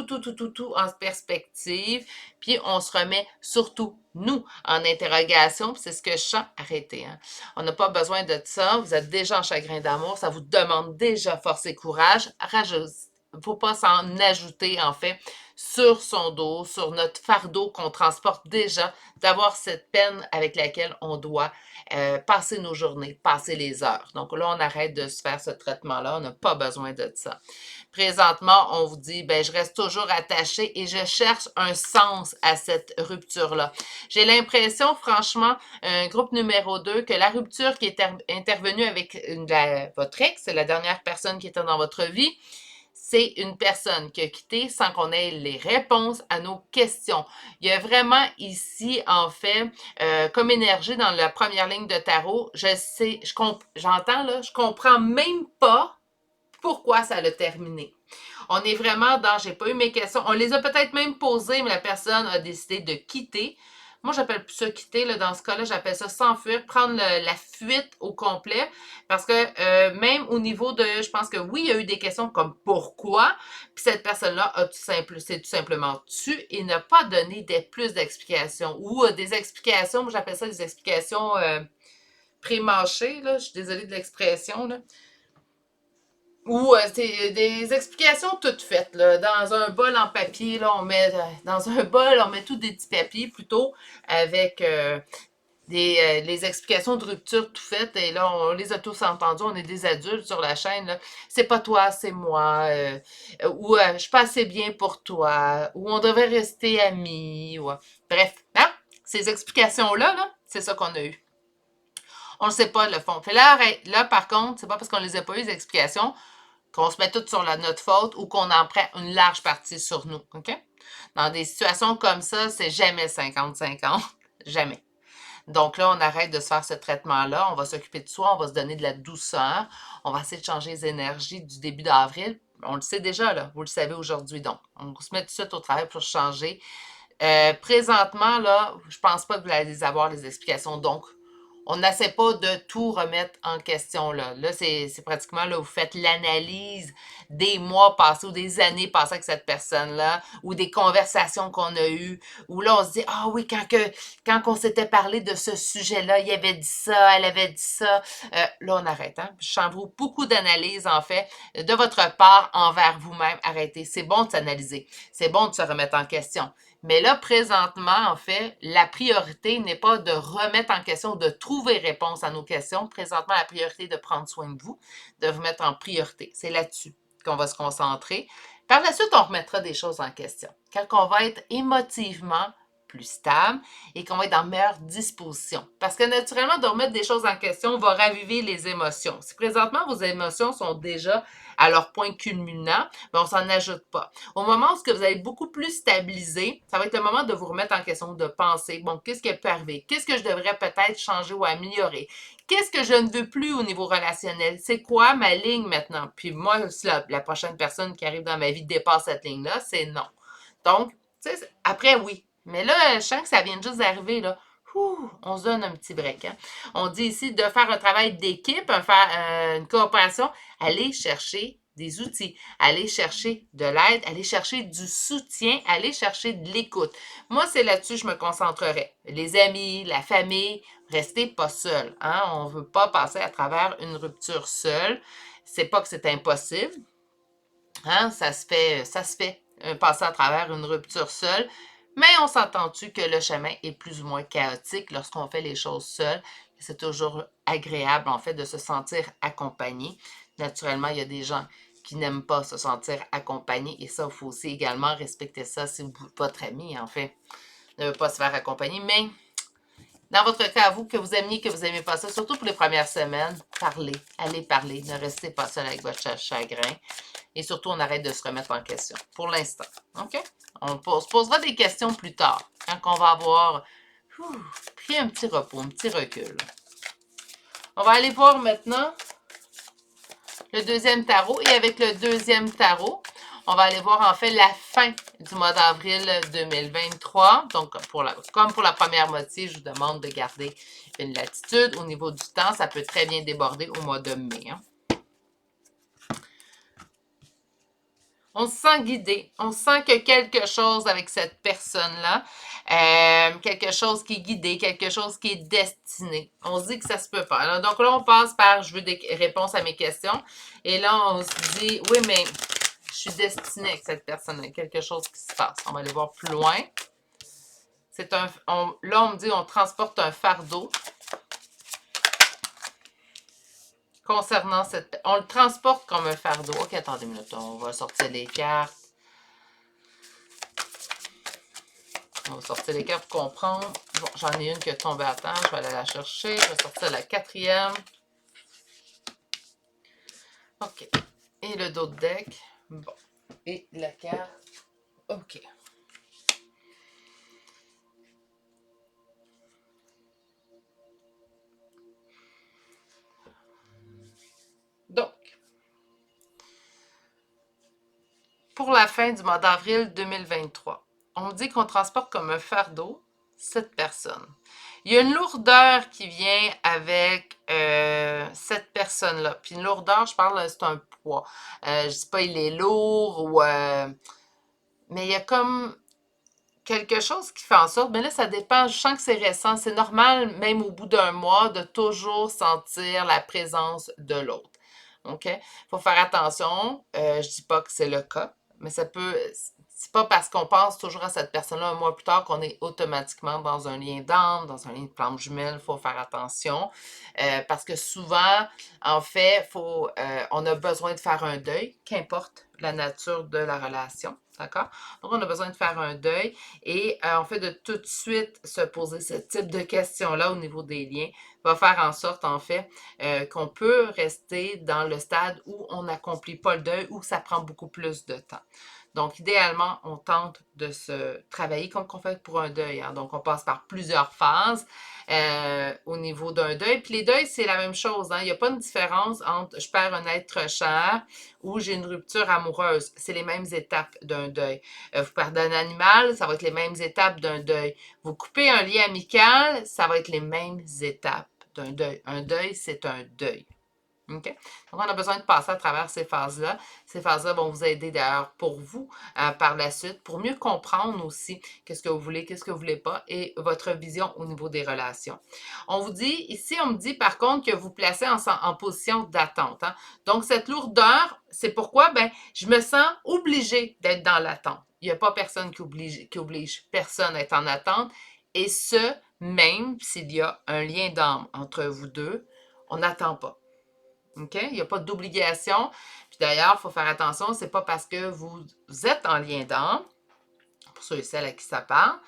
en perspective, puis on se remet surtout nous en interrogation, c'est ce que je sens. Arrêtez, hein? On n'a pas besoin de ça. Vous êtes déjà en chagrin d'amour, ça vous demande déjà force et courage. Il ne faut pas s'en ajouter, en fait, sur son dos, sur notre fardeau qu'on transporte déjà, d'avoir cette peine avec laquelle on doit passer nos journées, passer les heures. Donc là, on arrête de se faire ce traitement-là, on n'a pas besoin de ça. Présentement, on vous dit, ben, je reste toujours attachée et je cherche un sens à cette rupture-là. J'ai l'impression, franchement, groupe numéro 2, que la rupture qui est intervenue avec votre ex, la dernière personne qui était dans votre vie, c'est une personne qui a quitté sans qu'on ait les réponses à nos questions. Il y a vraiment ici, en fait, comme énergie dans la première ligne de tarot, je sais, j'entends là, je comprends même pas pourquoi ça l'a terminé. On est vraiment dans, j'ai pas eu mes questions, on les a peut-être même posées, mais la personne a décidé de quitter. Moi, j'appelle plus ça quitter, là, dans ce cas-là, j'appelle ça s'enfuir, prendre la fuite au complet, parce que même au niveau de, je pense que oui, il y a eu des questions comme pourquoi, puis cette personne-là s'est tout simplement tue et n'a pas donné plus d'explications, ou des explications, moi j'appelle ça des explications pré-mâchées, là, je suis désolée de l'expression, là. Ou c'est des explications toutes faites, là. Dans un bol en papier, là, dans un bol, on met tous des petits papiers plutôt avec les explications de rupture tout faites. Et là, on les a tous entendues. On est des adultes sur la chaîne, là. C'est pas toi, c'est moi. Ou je suis pas assez bien pour toi. Ou on devrait rester amis. Ou, bref, hein? Ces explications-là, là, c'est ça qu'on a eu. On ne sait pas le fond. Fait là, par contre, c'est pas parce qu'on les a pas eu, les explications, qu'on se met tout sur notre faute ou qu'on en prend une large partie sur nous, OK? Dans des situations comme ça, c'est jamais 50-50, jamais. Donc là, on arrête de se faire ce traitement-là, on va s'occuper de soi, on va se donner de la douceur, on va essayer de changer les énergies du début d'avril. On le sait déjà, là, vous le savez aujourd'hui, donc. On se met tout de suite au travail pour changer. Présentement, là, je pense pas que vous allez avoir les explications, donc on n'essaie pas de tout remettre en question, là. Là, c'est pratiquement, là, vous faites l'analyse des mois passés ou des années passées avec cette personne-là, ou des conversations qu'on a eues, où là, on se dit, ah oui, quand on s'était parlé de ce sujet-là, il avait dit ça, elle avait dit ça. Là, on arrête, hein. Je vous beaucoup d'analyses, en fait, de votre part envers vous-même. Arrêtez. C'est bon de s'analyser. C'est bon de se remettre en question. Mais là, présentement, en fait, la priorité n'est pas de remettre en question, de trouver réponse à nos questions. Présentement, la priorité est de prendre soin de vous, de vous mettre en priorité. C'est là-dessus qu'on va se concentrer. Par la suite, on remettra des choses en question. Quand on va être émotivement plus stable et qu'on va être en meilleure disposition. Parce que naturellement, de remettre des choses en question va raviver les émotions. Si présentement vos émotions sont déjà à leur point culminant, ben on s'en ajoute pas. Au moment où vous allez beaucoup plus stabiliser, ça va être le moment de vous remettre en question, de penser, bon, qu'est-ce qui peut arriver? Qu'est-ce que je devrais peut-être changer ou améliorer? Qu'est-ce que je ne veux plus au niveau relationnel? C'est quoi ma ligne maintenant? Puis moi, si la prochaine personne qui arrive dans ma vie dépasse cette ligne-là, c'est non. Donc, tu sais, après, oui. Mais là, je sens que ça vient juste d'arriver, là. On se donne un petit break. Hein? On dit ici de faire un travail d'équipe, une coopération, aller chercher des outils, aller chercher de l'aide, aller chercher du soutien, aller chercher de l'écoute. Moi, c'est là-dessus que je me concentrerai. Les amis, la famille, restez pas seul. Hein? On ne veut pas passer à travers une rupture seule. C'est pas que c'est impossible. Hein? Ça se fait, passer à travers une rupture seule. Mais on s'entend-tu que le chemin est plus ou moins chaotique lorsqu'on fait les choses seul. C'est toujours agréable, en fait, de se sentir accompagné. Naturellement, il y a des gens qui n'aiment pas se sentir accompagnés et ça, il faut aussi également respecter ça si votre ami, en fait, ne veut pas se faire accompagner. Mais dans votre cas, à vous, que vous aimiez, que vous n'aimez pas ça, surtout pour les premières semaines, parlez, allez parler, ne restez pas seul avec votre chagrin. Et surtout, on arrête de se remettre en question, pour l'instant. OK? On se posera des questions plus tard, quand on va avoir pris un petit repos, un petit recul. On va aller voir maintenant le deuxième tarot. Et avec le deuxième tarot, on va aller voir en fait la fin du mois d'avril 2023. Donc, comme pour la première moitié, je vous demande de garder une latitude. Au niveau du temps, ça peut très bien déborder au mois de mai. Hein. On se sent guidé. On sent que quelque chose avec cette personne-là, quelque chose qui est guidé, quelque chose qui est destiné. On se dit que ça se peut faire. Alors, donc là, on passe par « je veux des réponses à mes questions ». Et là, on se dit « oui, mais Je suis destinée avec cette personne-là. Quelque chose qui se passe. On va aller voir plus loin. Là, on me dit on transporte un fardeau. Concernant cette... On le transporte comme un fardeau. Ok, attendez une minute. On va sortir les cartes. On va sortir les cartes pour comprendre. Bon, j'en ai une qui est tombée à temps. Je vais aller la chercher. Je vais sortir la quatrième. Ok. Et le dos de deck. Bon. Et la carte. Ok. Donc, pour la fin du mois d'avril 2023, on me dit qu'on transporte comme un fardeau cette personne. Il y a une lourdeur qui vient avec cette personne-là. Puis une lourdeur, je parle, c'est un poids. Je ne dis pas il est lourd ou... mais il y a comme quelque chose qui fait en sorte, mais là, ça dépend, je sens que c'est récent. C'est normal, même au bout d'un mois, de toujours sentir la présence de l'autre. OK? Il faut faire attention. Je dis pas que c'est le cas, mais ça peut... C'est pas parce qu'on pense toujours à cette personne-là un mois plus tard qu'on est automatiquement dans un lien d'âme, dans un lien de flamme jumelle. Il faut faire attention. Parce que souvent, en fait, on a besoin de faire un deuil, qu'importe la nature de la relation. D'accord? Donc, on a besoin de faire un deuil et en fait de tout de suite se poser ce type de questions-là au niveau des liens va faire en sorte, en fait, qu'on peut rester dans le stade où on n'accomplit pas le deuil ou ça prend beaucoup plus de temps. Donc, idéalement, on tente de se travailler comme on fait pour un deuil. Hein. Donc, on passe par plusieurs phases au niveau d'un deuil. Puis les deuils, c'est la même chose. Hein. Il n'y a pas de différence entre je perds un être cher ou j'ai une rupture amoureuse. C'est les mêmes étapes d'un deuil. Vous perdez un animal, ça va être les mêmes étapes d'un deuil. Vous coupez un lien amical, ça va être les mêmes étapes d'un deuil. Un deuil, c'est un deuil. OK? Donc, on a besoin de passer à travers ces phases-là. Ces phases-là vont vous aider d'ailleurs pour vous par la suite, pour mieux comprendre aussi qu'est-ce que vous voulez, qu'est-ce que vous voulez pas et votre vision au niveau des relations. On vous dit, ici, on me dit par contre que vous placez en position d'attente. Hein? Donc, cette lourdeur, c'est pourquoi je me sens obligée d'être dans l'attente. Il n'y a pas personne qui oblige personne à être en attente. Et ce, même s'il y a un lien d'âme entre vous deux, on n'attend pas. OK? Il n'y a pas d'obligation. Puis d'ailleurs, il faut faire attention, c'est pas parce que vous êtes en lien d'âme, pour ceux et celles à qui ça parle,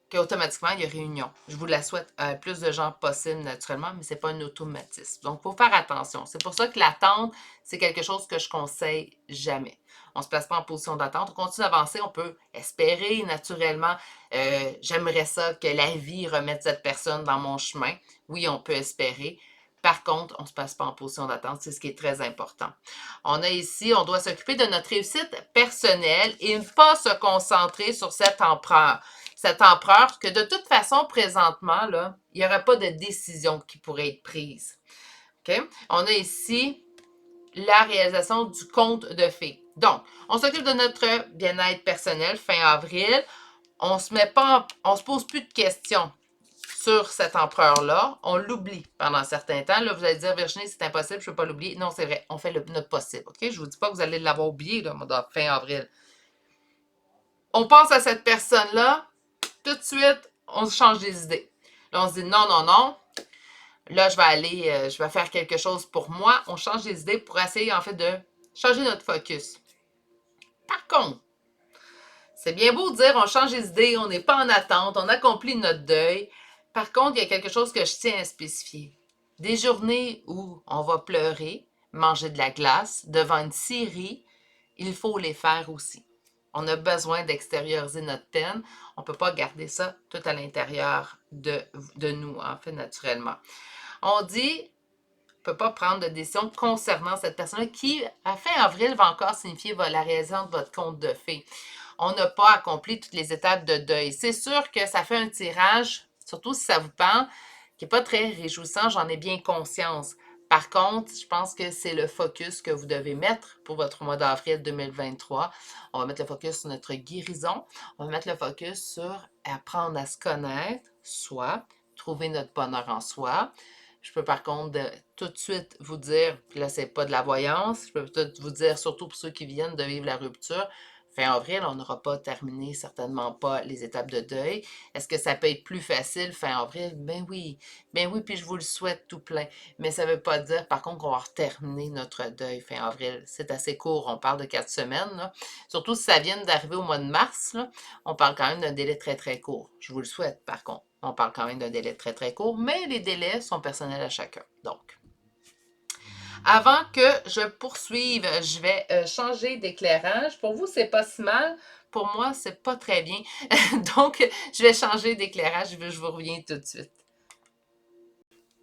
qu'automatiquement, il y a réunion. Je vous la souhaite à plus de gens possible naturellement, mais ce n'est pas un automatisme. Donc, il faut faire attention. C'est pour ça que l'attente, c'est quelque chose que je conseille jamais. On ne se place pas en position d'attente. On continue d'avancer. On peut espérer naturellement. J'aimerais ça que la vie remette cette personne dans mon chemin. Oui, on peut espérer. Par contre, on ne se passe pas en position d'attente, c'est ce qui est très important. On a ici, on doit s'occuper de notre réussite personnelle et ne pas se concentrer sur cet empereur. Cet empereur que de toute façon, présentement, là, il n'y aurait pas de décision qui pourrait être prise. Okay? On a ici la réalisation du conte de fées. Donc, on s'occupe de notre bien-être personnel fin avril. On se pose plus de questions sur cet empereur-là, on l'oublie pendant un certain temps. Là, vous allez dire, Virginie, c'est impossible, je ne peux pas l'oublier. Non, c'est vrai, on fait notre possible. OK? Je ne vous dis pas que vous allez l'avoir oublié là, fin avril. On pense à cette personne-là, tout de suite, on se change des idées. Là, on se dit non, non, non. Là, je vais faire quelque chose pour moi. On change des idées pour essayer, en fait, de changer notre focus. Par contre, c'est bien beau de dire on change des idées, on n'est pas en attente, on accomplit notre deuil. Par contre, il y a quelque chose que je tiens à spécifier. Des journées où on va pleurer, manger de la glace devant une série, il faut les faire aussi. On a besoin d'extérioriser notre peine. On ne peut pas garder ça tout à l'intérieur de nous, en fait, naturellement. On dit, on ne peut pas prendre de décision concernant cette personne-là qui, à fin avril, va encore signifier la réalisation de votre conte de fées. On n'a pas accompli toutes les étapes de deuil. C'est sûr que ça fait un tirage, surtout si ça vous parle, qui n'est pas très réjouissant, j'en ai bien conscience. Par contre, je pense que c'est le focus que vous devez mettre pour votre mois d'avril 2023. On va mettre le focus sur notre guérison. On va mettre le focus sur apprendre à se connaître, soi, trouver notre bonheur en soi, Je peux par contre tout de suite vous dire, puis là, c'est pas de la voyance, je peux tout vous dire, surtout pour ceux qui viennent de vivre la rupture, fin avril, on n'aura pas terminé, certainement pas les étapes de deuil. Est-ce que ça peut être plus facile fin avril? Ben oui, puis je vous le souhaite tout plein. Mais ça ne veut pas dire, par contre, qu'on va terminer notre deuil fin avril. C'est assez court, on parle de 4 semaines, là. Surtout si ça vient d'arriver au mois de mars, là, on parle quand même d'un délai très, très court. Je vous le souhaite, par contre. On parle quand même d'un délai très, très court, mais les délais sont personnels à chacun. Donc, avant que je poursuive, je vais changer d'éclairage. Pour vous, c'est pas si mal. Pour moi, c'est pas très bien. Donc, je vais changer d'éclairage. Je vous reviens tout de suite.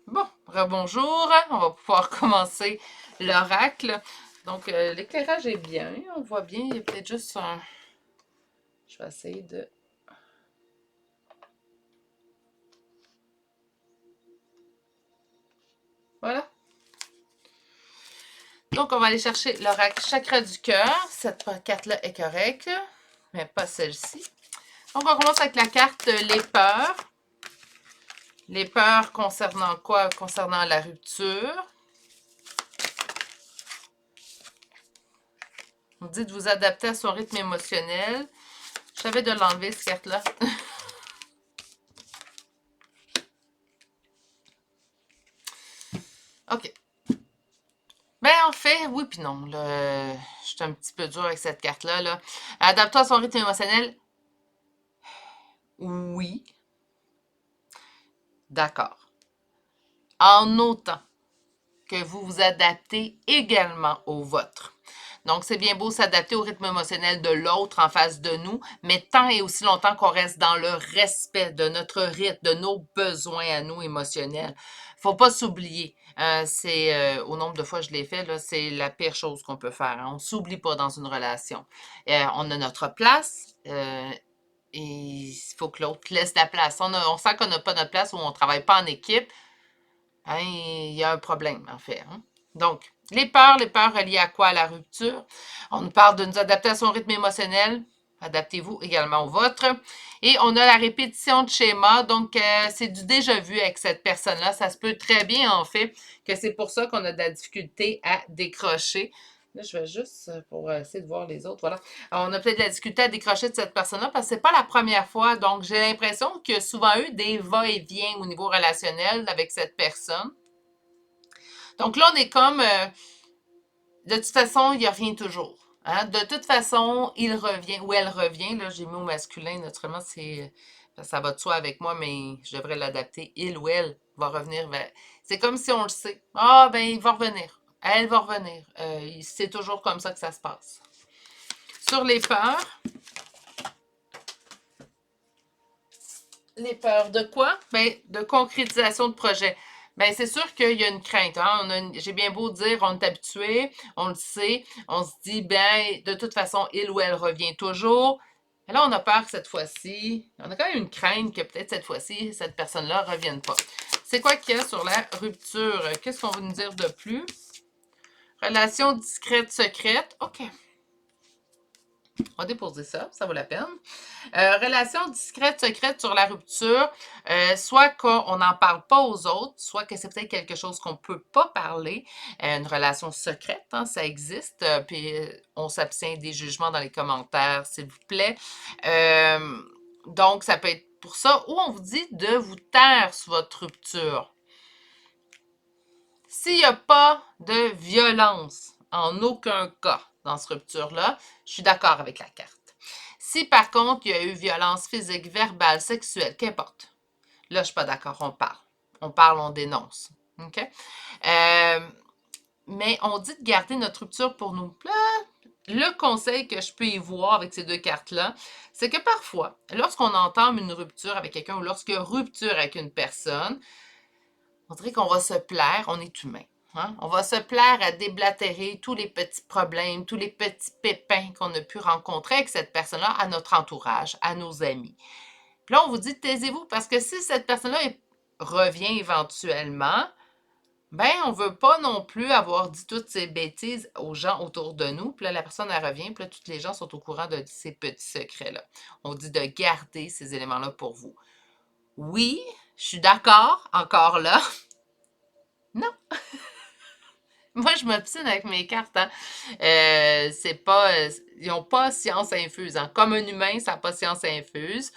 Bon, rebonjour. On va pouvoir commencer l'oracle. Donc, l'éclairage est bien. On voit bien. Il y a peut-être juste un... Je vais essayer de... Voilà. Donc, on va aller chercher l'oracle chakra du cœur. Cette carte-là est correcte, mais pas celle-ci. Donc, on commence avec la carte les peurs. Les peurs concernant quoi? Concernant la rupture. On dit de vous adapter à son rythme émotionnel. Je savais de l'enlever, cette carte-là. OK. Ben, en fait, oui puis non. Là, je suis un petit peu dur avec cette carte-là. Là. Adapter à son rythme émotionnel. Oui. D'accord. En autant que vous vous adaptez également au vôtre. Donc, c'est bien beau s'adapter au rythme émotionnel de l'autre en face de nous, mais tant et aussi longtemps qu'on reste dans le respect de notre rythme, de nos besoins à nous émotionnels. Faut pas s'oublier. Au nombre de fois que je l'ai fait, là, c'est la pire chose qu'on peut faire. Hein. On s'oublie pas dans une relation. On a notre place. Et il faut que l'autre laisse la place. On sent qu'on n'a pas notre place ou on ne travaille pas en équipe. Hein, il y a un problème, en fait. Hein. Donc, les peurs reliées à quoi? À la rupture. On nous parle de nous adapter à son rythme émotionnel. Adaptez-vous également au vôtre. Et on a la répétition de schéma. Donc, c'est du déjà vu avec cette personne-là. Ça se peut très bien, en fait, que c'est pour ça qu'on a de la difficulté à décrocher. Là, je vais juste pour essayer de voir les autres. Voilà. Alors, on a peut-être de la difficulté à décrocher de cette personne-là parce que c'est pas la première fois. Donc, j'ai l'impression qu'il y a souvent eu des va-et-vient au niveau relationnel avec cette personne. Donc là, on est comme, de toute façon, il revient toujours. Hein? De toute façon, il revient ou elle revient. Là, j'ai mis au masculin, naturellement, ça va de soi avec moi, mais je devrais l'adapter. Il ou elle va revenir vers... C'est comme si on le sait. Ah, ben, il va revenir. Elle va revenir. C'est toujours comme ça que ça se passe. Sur les peurs. Les peurs de quoi? Ben, de concrétisation de projet. Ben, c'est sûr qu'il y a une crainte. Hein? J'ai bien beau dire, on est habitué, on le sait, on se dit, ben, de toute façon, il ou elle revient toujours. Mais là, on a peur que cette fois-ci, on a quand même une crainte que peut-être cette fois-ci, cette personne-là ne revienne pas. C'est quoi qu'il y a sur la rupture? Qu'est-ce qu'on veut nous dire de plus? Relation discrète, secrète. OK. On va déposer ça, ça vaut la peine. Relation discrète, secrète sur la rupture, soit qu'on n'en parle pas aux autres, soit que c'est peut-être quelque chose qu'on ne peut pas parler. Une relation secrète, hein, ça existe. Puis on s'abstient des jugements dans les commentaires, s'il vous plaît. Donc, ça peut être pour ça, ou on vous dit de vous taire sur votre rupture. S'il n'y a pas de violence, en aucun cas, dans cette rupture-là, je suis d'accord avec la carte. Si par contre, il y a eu violence physique, verbale, sexuelle, qu'importe, là, je ne suis pas d'accord, on parle. On parle, on dénonce. OK? Mais on dit de garder notre rupture pour nous. Là, le conseil que je peux y voir avec ces deux cartes-là, c'est que parfois, lorsqu'on entame une rupture avec quelqu'un ou lorsqu'il y a rupture avec une personne, on dirait qu'on va se plaire, on est humain. Hein? On va se plaire à déblatérer tous les petits problèmes, tous les petits pépins qu'on a pu rencontrer avec cette personne-là à notre entourage, à nos amis. Puis là, on vous dit, taisez-vous, parce que si cette personne-là revient éventuellement, ben, on ne veut pas non plus avoir dit toutes ces bêtises aux gens autour de nous. Puis là, la personne, elle revient, puis là, tous les gens sont au courant de ces petits secrets-là. On dit de garder ces éléments-là pour vous. Oui, je suis d'accord, encore là. Non. Moi, je m'obstine avec mes cartes, hein. C'est pas, ils n'ont pas science infuse, hein. Comme un humain, ça n'a pas science infuse.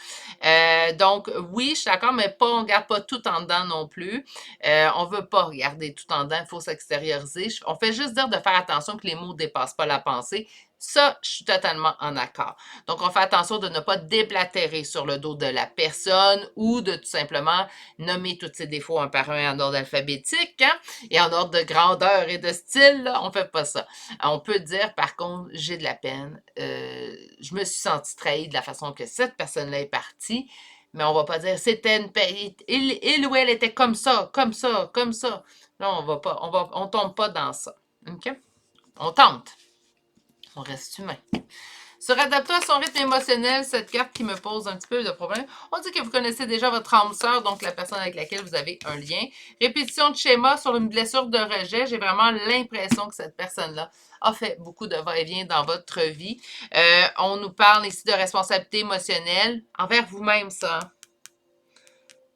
Donc, oui, je suis d'accord, mais pas, on ne garde pas tout en dedans non plus. On ne veut pas regarder tout en dedans, il faut s'extérioriser. On fait juste dire de faire attention que les mots ne dépassent pas la pensée. Ça, je suis totalement en accord. Donc, on fait attention de ne pas déblatérer sur le dos de la personne ou de tout simplement nommer tous ses défauts un par un en ordre alphabétique, hein, et en ordre de grandeur et de style, là, on fait pas ça. On peut dire, par contre, j'ai de la peine, je me suis sentie trahie de la façon que cette personne-là est partie, mais on va pas dire c'était une il ou elle était comme ça, comme ça, comme ça. Là, on va pas, on tombe pas dans ça. OK? On tente. On reste humain. Se réadapter à son rythme émotionnel, cette carte qui me pose un petit peu de problème. On dit que vous connaissez déjà votre âme sœur, donc la personne avec laquelle vous avez un lien. Répétition de schéma sur une blessure de rejet. J'ai vraiment l'impression que cette personne-là a fait beaucoup de va-et-vient dans votre vie. On nous parle ici de responsabilité émotionnelle envers vous-même, ça.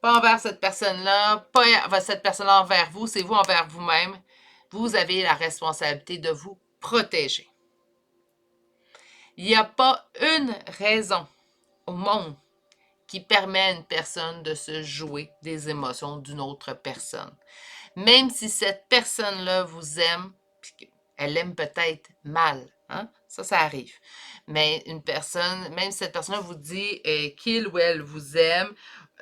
Pas envers cette personne-là, pas cette personne-là envers vous, c'est vous envers vous-même. Vous avez la responsabilité de vous protéger. Il n'y a pas une raison au monde qui permet à une personne de se jouer des émotions d'une autre personne. Même si cette personne-là vous aime, puis elle aime peut-être mal, hein? Ça arrive. Mais une personne, même si cette personne-là vous dit qu'il ou elle vous aime,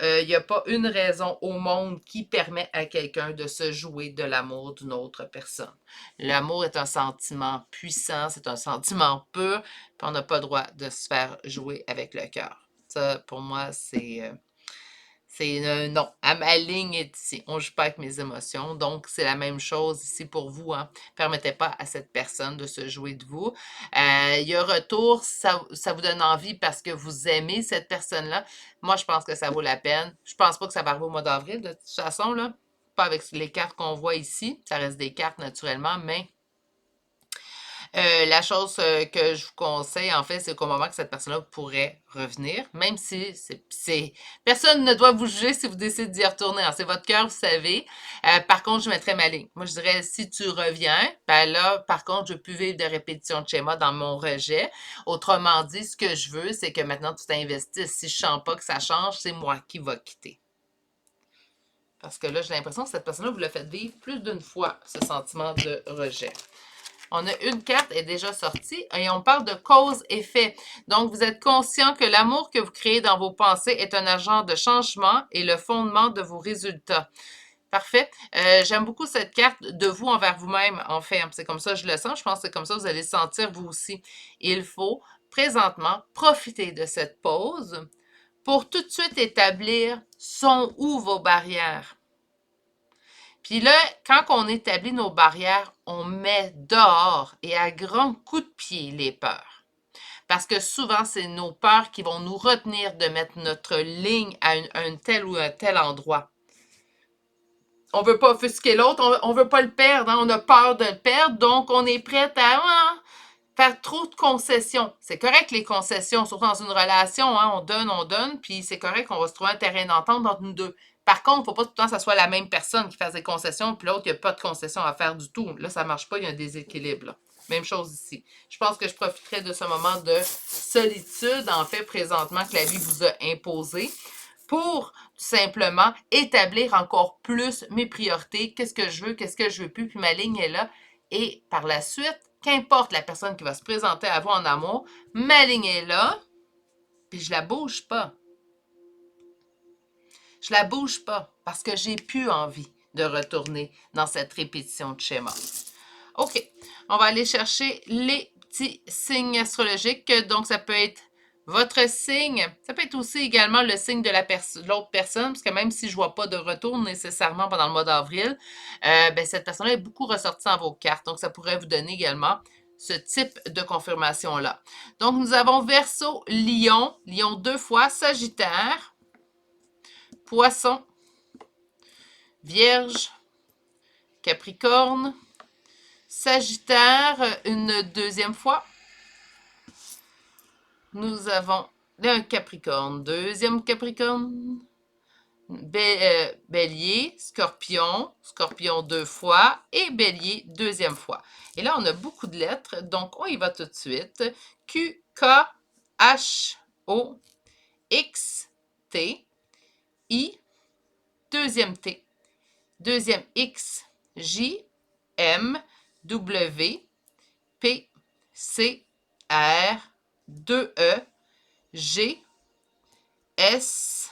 il n'y a pas une raison au monde qui permet à quelqu'un de se jouer de l'amour d'une autre personne. L'amour est un sentiment puissant, c'est un sentiment pur, puis on n'a pas le droit de se faire jouer avec le cœur. Ça, pour moi, c'est non. Ma ligne est ici. On ne joue pas avec mes émotions. Donc, c'est la même chose ici pour vous. Hein. Permettez pas à cette personne de se jouer de vous. Il y a un retour, ça vous donne envie parce que vous aimez cette personne-là. Moi, je pense que ça vaut la peine. Je pense pas que ça va arriver au mois d'avril, de toute façon, là. Pas avec les cartes qu'on voit ici. Ça reste des cartes naturellement, mais la chose que je vous conseille, en fait, c'est qu'au moment que cette personne-là pourrait revenir, même si personne ne doit vous juger si vous décidez d'y retourner. Hein. C'est votre cœur, vous savez. Par contre, je mettrais ma ligne. Moi, je dirais, si tu reviens, ben là, par contre, je ne veux plus vivre de répétition de schéma dans mon rejet. Autrement dit, ce que je veux, c'est que maintenant, tu t'investisses. Si je ne sens pas que ça change, c'est moi qui va quitter. Parce que là, j'ai l'impression que cette personne-là vous l'a fait vivre plus d'une fois, ce sentiment de rejet. On a une carte est déjà sortie et on parle de cause-effet. Donc, vous êtes conscient que l'amour que vous créez dans vos pensées est un agent de changement et le fondement de vos résultats. Parfait. J'aime beaucoup cette carte de vous envers vous-même, en fait. C'est comme ça que je le sens. Je pense que c'est comme ça que vous allez sentir vous aussi. Il faut présentement profiter de cette pause pour tout de suite établir sont où vos barrières. Puis là, quand on établit nos barrières, on met dehors et à grands coups de pied les peurs. Parce que souvent, c'est nos peurs qui vont nous retenir de mettre notre ligne à un tel ou un tel endroit. On ne veut pas offusquer l'autre, on ne veut pas le perdre, hein, on a peur de le perdre, donc on est prêt à faire trop de concessions. C'est correct les concessions, surtout dans une relation, hein, on donne, puis c'est correct qu'on va se trouver un terrain d'entente entre nous deux. Par contre, il ne faut pas tout le temps que ça soit la même personne qui fasse des concessions, puis l'autre, il n'y a pas de concessions à faire du tout. Là, ça ne marche pas, il y a un déséquilibre. Là. Même chose ici. Je pense que je profiterai de ce moment de solitude, en fait, présentement, que la vie vous a imposé, pour tout simplement établir encore plus mes priorités, qu'est-ce que je veux plus, puis ma ligne est là. Et par la suite, qu'importe la personne qui va se présenter à vous en amour, ma ligne est là, puis je la bouge pas. Je la bouge pas parce que j'ai plus envie de retourner dans cette répétition de schéma. OK, on va aller chercher les petits signes astrologiques. Donc, ça peut être votre signe. Ça peut être aussi également le signe de l'autre personne, parce que même si je ne vois pas de retour nécessairement pendant le mois d'avril, ben, cette personne-là est beaucoup ressortie dans vos cartes. Donc, ça pourrait vous donner également ce type de confirmation-là. Donc, nous avons Verseau, Lion, Lion 2 fois, Sagittaire, Poisson, Vierge, Capricorne, Sagittaire, une deuxième fois. Nous avons un Capricorne, deuxième Capricorne, Bélier, Scorpion, Scorpion 2 fois et Bélier deuxième fois. Et là, on a beaucoup de lettres, donc on y va tout de suite. Q, K, H, O, X, T, I, deuxième T, deuxième X, J, M, W, P, C, R, 2E, G, S,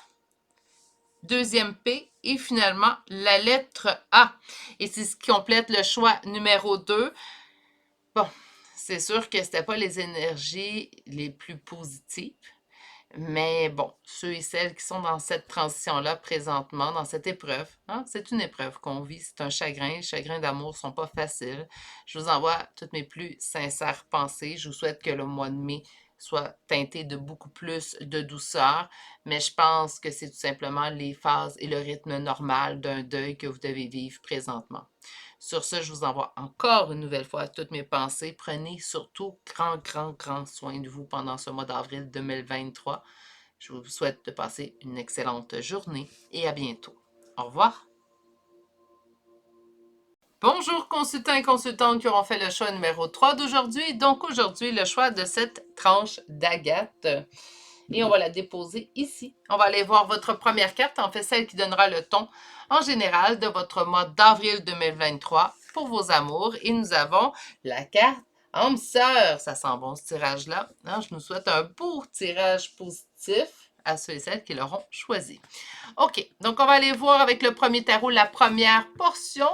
deuxième P et finalement la lettre A. Et c'est ce qui complète le choix numéro 2. Bon, c'est sûr que ce n'était pas les énergies les plus positives, mais bon, ceux et celles qui sont dans cette transition-là présentement, dans cette épreuve, hein, c'est une épreuve qu'on vit, c'est un chagrin. Les chagrins d'amour ne sont pas faciles. Je vous envoie toutes mes plus sincères pensées. Je vous souhaite que le mois de mai soit teinté de beaucoup plus de douceur, mais je pense que c'est tout simplement les phases et le rythme normal d'un deuil que vous devez vivre présentement. Sur ce, je vous envoie encore une nouvelle fois toutes mes pensées. Prenez surtout grand soin de vous pendant ce mois d'avril 2023. Je vous souhaite de passer une excellente journée et à bientôt. Au revoir. Bonjour consultants et consultantes qui auront fait le choix numéro 3 d'aujourd'hui. Donc aujourd'hui, le choix de cette tranche d'agate. Et on va la déposer ici. On va aller voir votre première carte, en fait celle qui donnera le ton en général de votre mois d'avril 2023 pour vos amours. Et nous avons la carte âme sœur. Ça sent bon ce tirage-là. Je nous souhaite un beau tirage positif à ceux et celles qui l'auront choisi. OK, donc on va aller voir avec le premier tarot la première portion,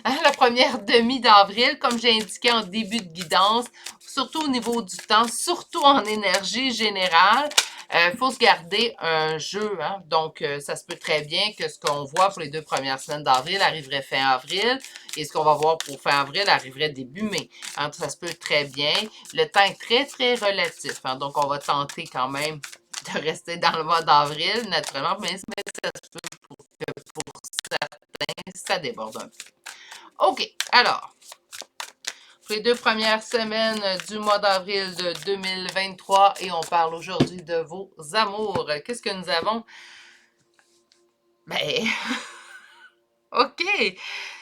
la première demi d'avril, comme j'ai indiqué en début de guidance, surtout au niveau du temps, surtout en énergie générale. Il faut se garder un jeu, hein? Donc ça se peut très bien que ce qu'on voit pour les 2 premières semaines d'avril arriverait fin avril, et ce qu'on va voir pour fin avril arriverait début mai. Hein? Ça se peut très bien. Le temps est très relatif, hein? Donc on va tenter quand même de rester dans le mois d'avril, naturellement, mais ça se peut que pour certains, ça déborde un peu. OK, alors, pour les 2 premières semaines du mois d'avril de 2023, et on parle aujourd'hui de vos amours. Qu'est-ce que nous avons? Ben, OK.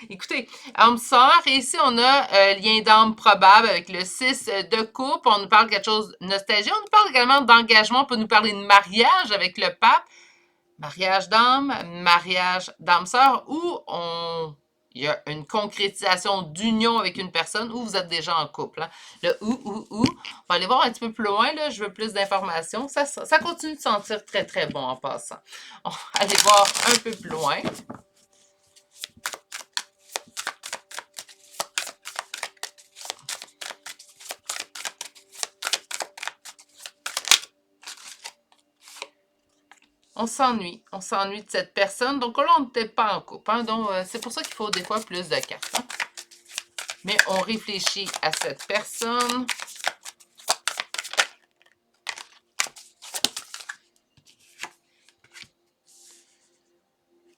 Écoutez, âme sœur, et ici on a lien d'âme probable avec le 6 de coupe. On nous parle quelque chose de nostalgie. On nous parle également d'engagement. On peut nous parler de mariage avec le pape. Mariage d'âme sœur, où il y a une concrétisation d'union avec une personne où vous êtes déjà en couple. Hein. Le ou. On va aller voir un petit peu plus loin, là, je veux plus d'informations. Ça continue de sentir très bon en passant. On va aller voir un peu plus loin. On s'ennuie de cette personne. Donc là, on n'était pas en couple. Hein? Donc, c'est pour ça qu'il faut des fois plus de cartes. Hein? Mais on réfléchit à cette personne.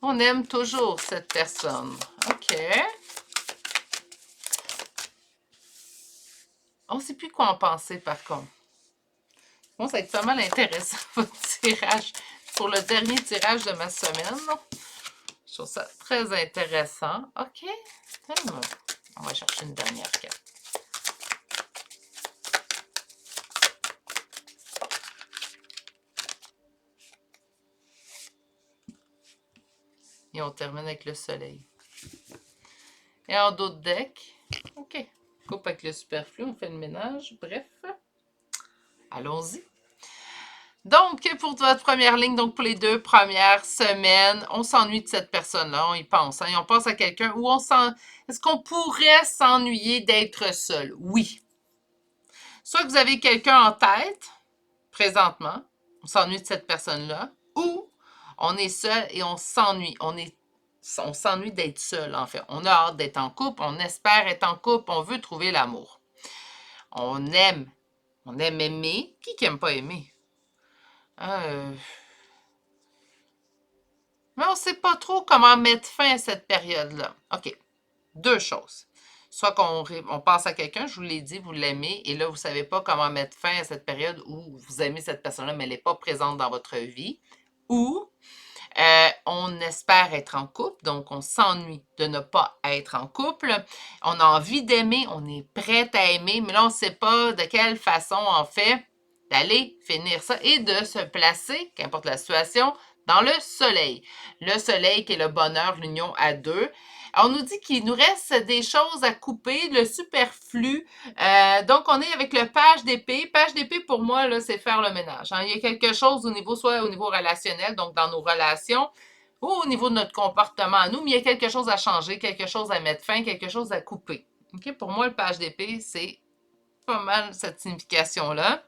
On aime toujours cette personne. OK. On ne sait plus quoi en penser, par contre. Bon, ça va être pas mal intéressant, votre tirage. Pour le dernier tirage de ma semaine. Je trouve ça très intéressant. OK. On va chercher une dernière carte. Et on termine avec le soleil. Et en dos de deck, OK. Coupe avec le superflu, on fait le ménage. Bref, allons-y. Donc, pour votre première ligne, donc pour les 2 premières semaines, on s'ennuie de cette personne-là, on y pense. Hein, et on pense à quelqu'un où on s'en... Est-ce qu'on pourrait s'ennuyer d'être seul? Oui. Soit que vous avez quelqu'un en tête, présentement, on s'ennuie de cette personne-là, ou on est seul et on s'ennuie. On s'ennuie d'être seul, en fait. On a hâte d'être en couple, on espère être en couple, on veut trouver l'amour. On aime aimer. Qui n'aime pas aimer? Mais on ne sait pas trop comment mettre fin à cette période-là. OK. 2 choses. Soit qu'on pense à quelqu'un, je vous l'ai dit, vous l'aimez, et là, vous ne savez pas comment mettre fin à cette période où vous aimez cette personne-là, mais elle n'est pas présente dans votre vie. Ou On espère être en couple, donc on s'ennuie de ne pas être en couple. On a envie d'aimer, on est prêt à aimer, mais là, on ne sait pas de quelle façon, en fait, d'aller finir ça et de se placer, qu'importe la situation, dans le soleil. Le soleil qui est le bonheur, l'union à deux. On nous dit qu'il nous reste des choses à couper, le superflu. Donc, on est avec le page d'épée. Page d'épée, pour moi, là, c'est faire le ménage. Hein. Il y a quelque chose au niveau, soit au niveau relationnel, donc dans nos relations, ou au niveau de notre comportement à nous, mais il y a quelque chose à changer, quelque chose à mettre fin, quelque chose à couper. Okay? Pour moi, le page d'épée, c'est pas mal cette signification-là.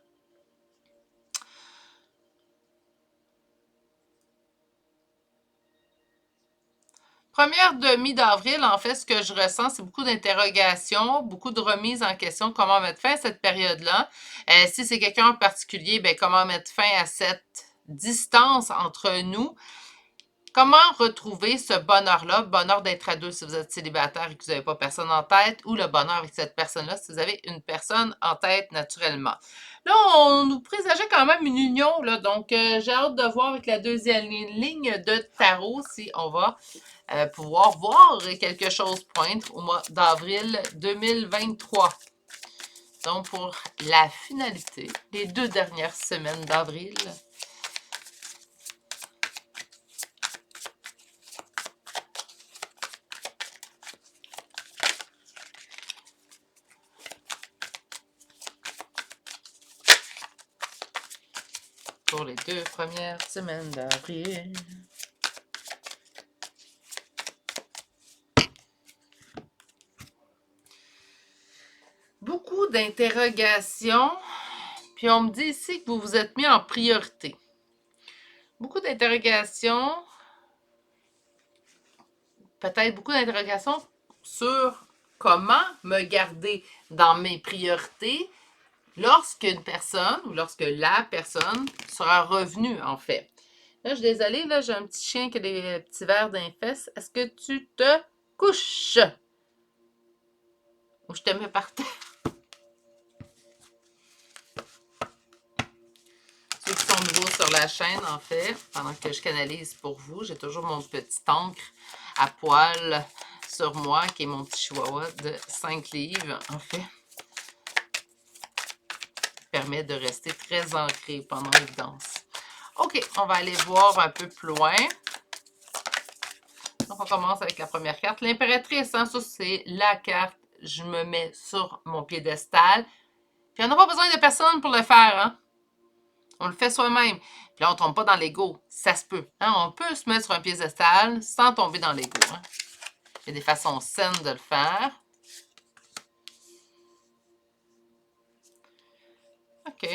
Première demi d'avril, en fait, ce que je ressens, c'est beaucoup d'interrogations, beaucoup de remises en question, comment mettre fin à cette période-là. Si c'est quelqu'un en particulier, ben, comment mettre fin à cette distance entre nous. Comment retrouver ce bonheur-là, bonheur d'être à deux si vous êtes célibataire et que vous n'avez pas personne en tête, ou le bonheur avec cette personne-là si vous avez une personne en tête naturellement. Là, on nous présageait quand même une union, là, donc j'ai hâte de voir avec la deuxième ligne de tarot si on va pouvoir voir quelque chose poindre au mois d'avril 2023. Donc, pour la finalité, les 2 dernières semaines d'avril. Pour les 2 premières semaines d'avril. Beaucoup d'interrogations. Puis on me dit ici que vous vous êtes mis en priorité. Beaucoup d'interrogations. Peut-être beaucoup d'interrogations sur comment me garder dans mes priorités lorsqu'une personne ou lorsque la personne sera revenue, en fait. Là, je suis désolée, là, j'ai un petit chien qui a des petits verres dans les fesses. Est-ce que tu te couches? Ou je te mets par terre? Ceux qui sont nouveaux sur la chaîne, en fait, pendant que je canalise pour vous, j'ai toujours mon petit encre à poil sur moi, qui est mon petit chihuahua de 5 livres, en fait. Permet de rester très ancré pendant les danses. OK, on va aller voir un peu plus loin. Donc, on commence avec la première carte. L'impératrice, hein, ça, c'est la carte. Je me mets sur mon piédestal. Puis, on n'a pas besoin de personne pour le faire, hein. On le fait soi-même. Puis là, on ne tombe pas dans l'ego. Ça se peut. Hein? On peut se mettre sur un piédestal sans tomber dans l'ego. Hein? Il y a des façons saines de le faire. OK.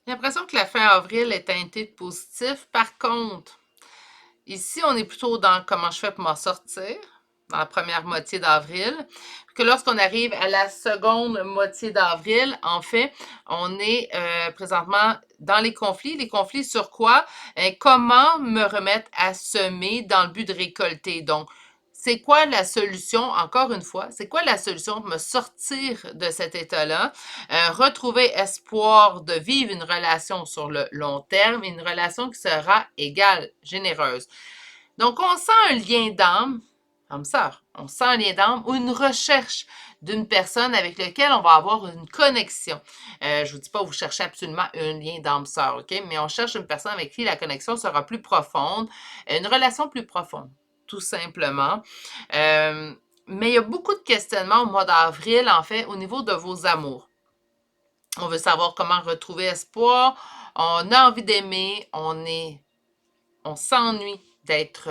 J'ai l'impression que la fin avril est teintée de positif. Par contre, ici, on est plutôt dans comment je fais pour m'en sortir, dans la première moitié d'avril. Que lorsqu'on arrive à la seconde moitié d'avril, en fait, on est présentement dans les conflits. Les conflits sur quoi? Comment me remettre à semer dans le but de récolter? Donc, c'est quoi la solution, encore une fois, c'est quoi la solution pour me sortir de cet état-là, retrouver espoir de vivre une relation sur le long terme, une relation qui sera égale, généreuse. Donc, on sent un lien d'âme, âme sœur, on sent un lien d'âme ou une recherche d'une personne avec laquelle on va avoir une connexion. Je ne vous dis pas vous cherchez absolument un lien d'âme sœur, OK? Mais on cherche une personne avec qui la connexion sera plus profonde, une relation plus profonde, tout simplement. Mais il y a beaucoup de questionnements au mois d'avril, en fait, au niveau de vos amours. On veut savoir comment retrouver espoir, on a envie d'aimer, on s'ennuie d'être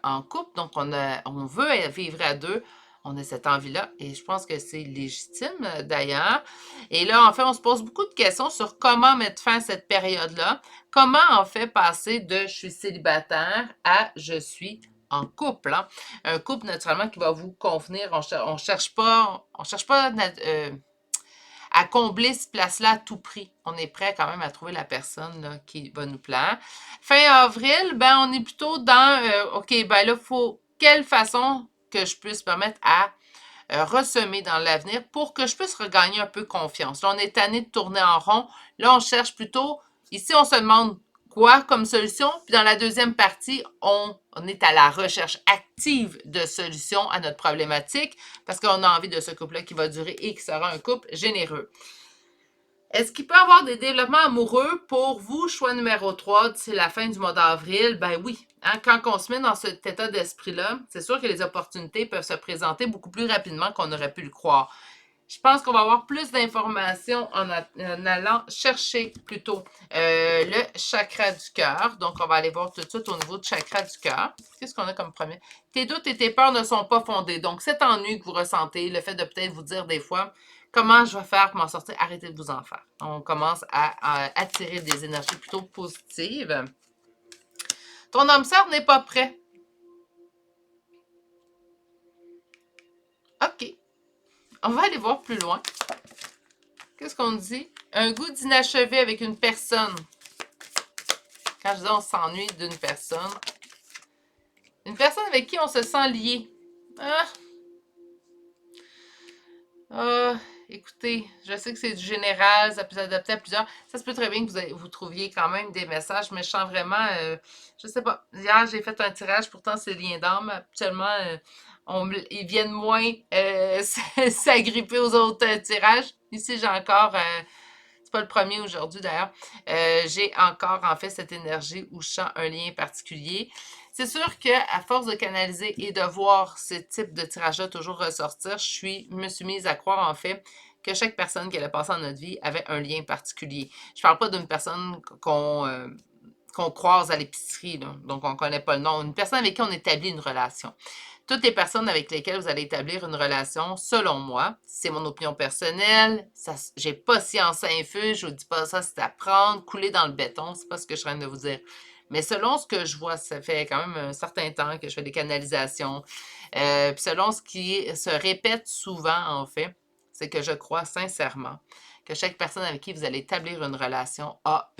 en couple, donc on veut vivre à deux, On a cette envie-là et je pense que c'est légitime d'ailleurs. Et là, en fait, on se pose beaucoup de questions sur comment mettre fin à cette période-là. Comment, en fait, passer de je suis célibataire à je suis en couple. Hein. Un couple, naturellement, qui va vous convenir. On cherche pas, à combler cette place-là à tout prix. On est prêt quand même à trouver la personne là, qui va nous plaire. Fin avril, ben, on est plutôt dans, OK, ben là, faut quelle façon que je puisse permettre à ressemer dans l'avenir pour que je puisse regagner un peu confiance. Là, on est tanné de tourner en rond. Là, on cherche plutôt, ici, on se demande quoi comme solution. Puis dans la deuxième partie, on est à la recherche active de solutions à notre problématique parce qu'on a envie de ce couple-là qui va durer et qui sera un couple généreux. Est-ce qu'il peut y avoir des développements amoureux pour vous? Choix numéro 3, d'ici la fin du mois d'avril. Ben oui, hein, quand on se met dans cet état d'esprit-là, c'est sûr que les opportunités peuvent se présenter beaucoup plus rapidement qu'on aurait pu le croire. Je pense qu'on va avoir plus d'informations en allant chercher plutôt le chakra du cœur. Donc, on va aller voir tout de suite au niveau du chakra du cœur. Qu'est-ce qu'on a comme premier? Tes doutes et tes peurs ne sont pas fondés. Donc, cet ennui que vous ressentez, le fait de peut-être vous dire des fois, comment je vais faire pour m'en sortir, arrêtez de vous en faire. On commence à attirer des énergies plutôt positives. Ton âme sœur n'est pas prêt. OK. On va aller voir plus loin. Qu'est-ce qu'on dit? Un goût d'inachevé avec une personne. Quand je dis on s'ennuie d'une personne. Une personne avec qui on se sent lié. Écoutez, je sais que c'est du général, ça peut s'adapter à plusieurs. Ça se peut très bien que vous trouviez quand même des messages, mais je sens vraiment, je sais pas. Hier, j'ai fait un tirage, pourtant c'est lien d'âme. Actuellement, ils viennent moins s'agripper aux autres tirages. Ici, j'ai encore, c'est pas le premier aujourd'hui d'ailleurs, j'ai encore en fait cette énergie où je sens un lien particulier. C'est sûr qu'à force de canaliser et de voir ce type de tirage-là toujours ressortir, me suis mise à croire en fait que chaque personne qui allait passer dans notre vie avait un lien particulier. Je parle pas d'une personne qu'on croise à l'épicerie, donc on ne connaît pas le nom. Une personne avec qui on établit une relation. Toutes les personnes avec lesquelles vous allez établir une relation, selon moi, c'est mon opinion personnelle, j'ai pas science infuse, je vous dis pas ça, c'est à prendre, couler dans le béton, c'est pas ce que je viens de vous dire. Mais selon ce que je vois, ça fait quand même un certain temps que je fais des canalisations. Puis selon ce qui se répète souvent, en fait, c'est que je crois sincèrement que chaque personne avec qui vous allez établir une relation a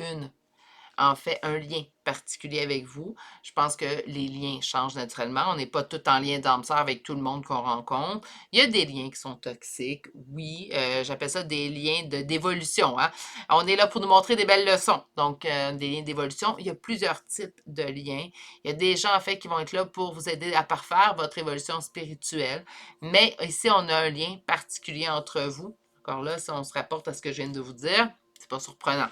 en fait un lien particulier avec vous. Je pense que les liens changent naturellement. On n'est pas tout en lien d'âme sœur avec tout le monde qu'on rencontre. Il y a des liens qui sont toxiques, oui. J'appelle ça des liens d'évolution. Hein? On est là pour nous montrer des belles leçons. Donc, des liens d'évolution. Il y a plusieurs types de liens. Il y a des gens, en fait, qui vont être là pour vous aider à parfaire votre évolution spirituelle. Mais ici, on a un lien particulier entre vous. Encore là, si on se rapporte à ce que je viens de vous dire, c'est pas surprenant.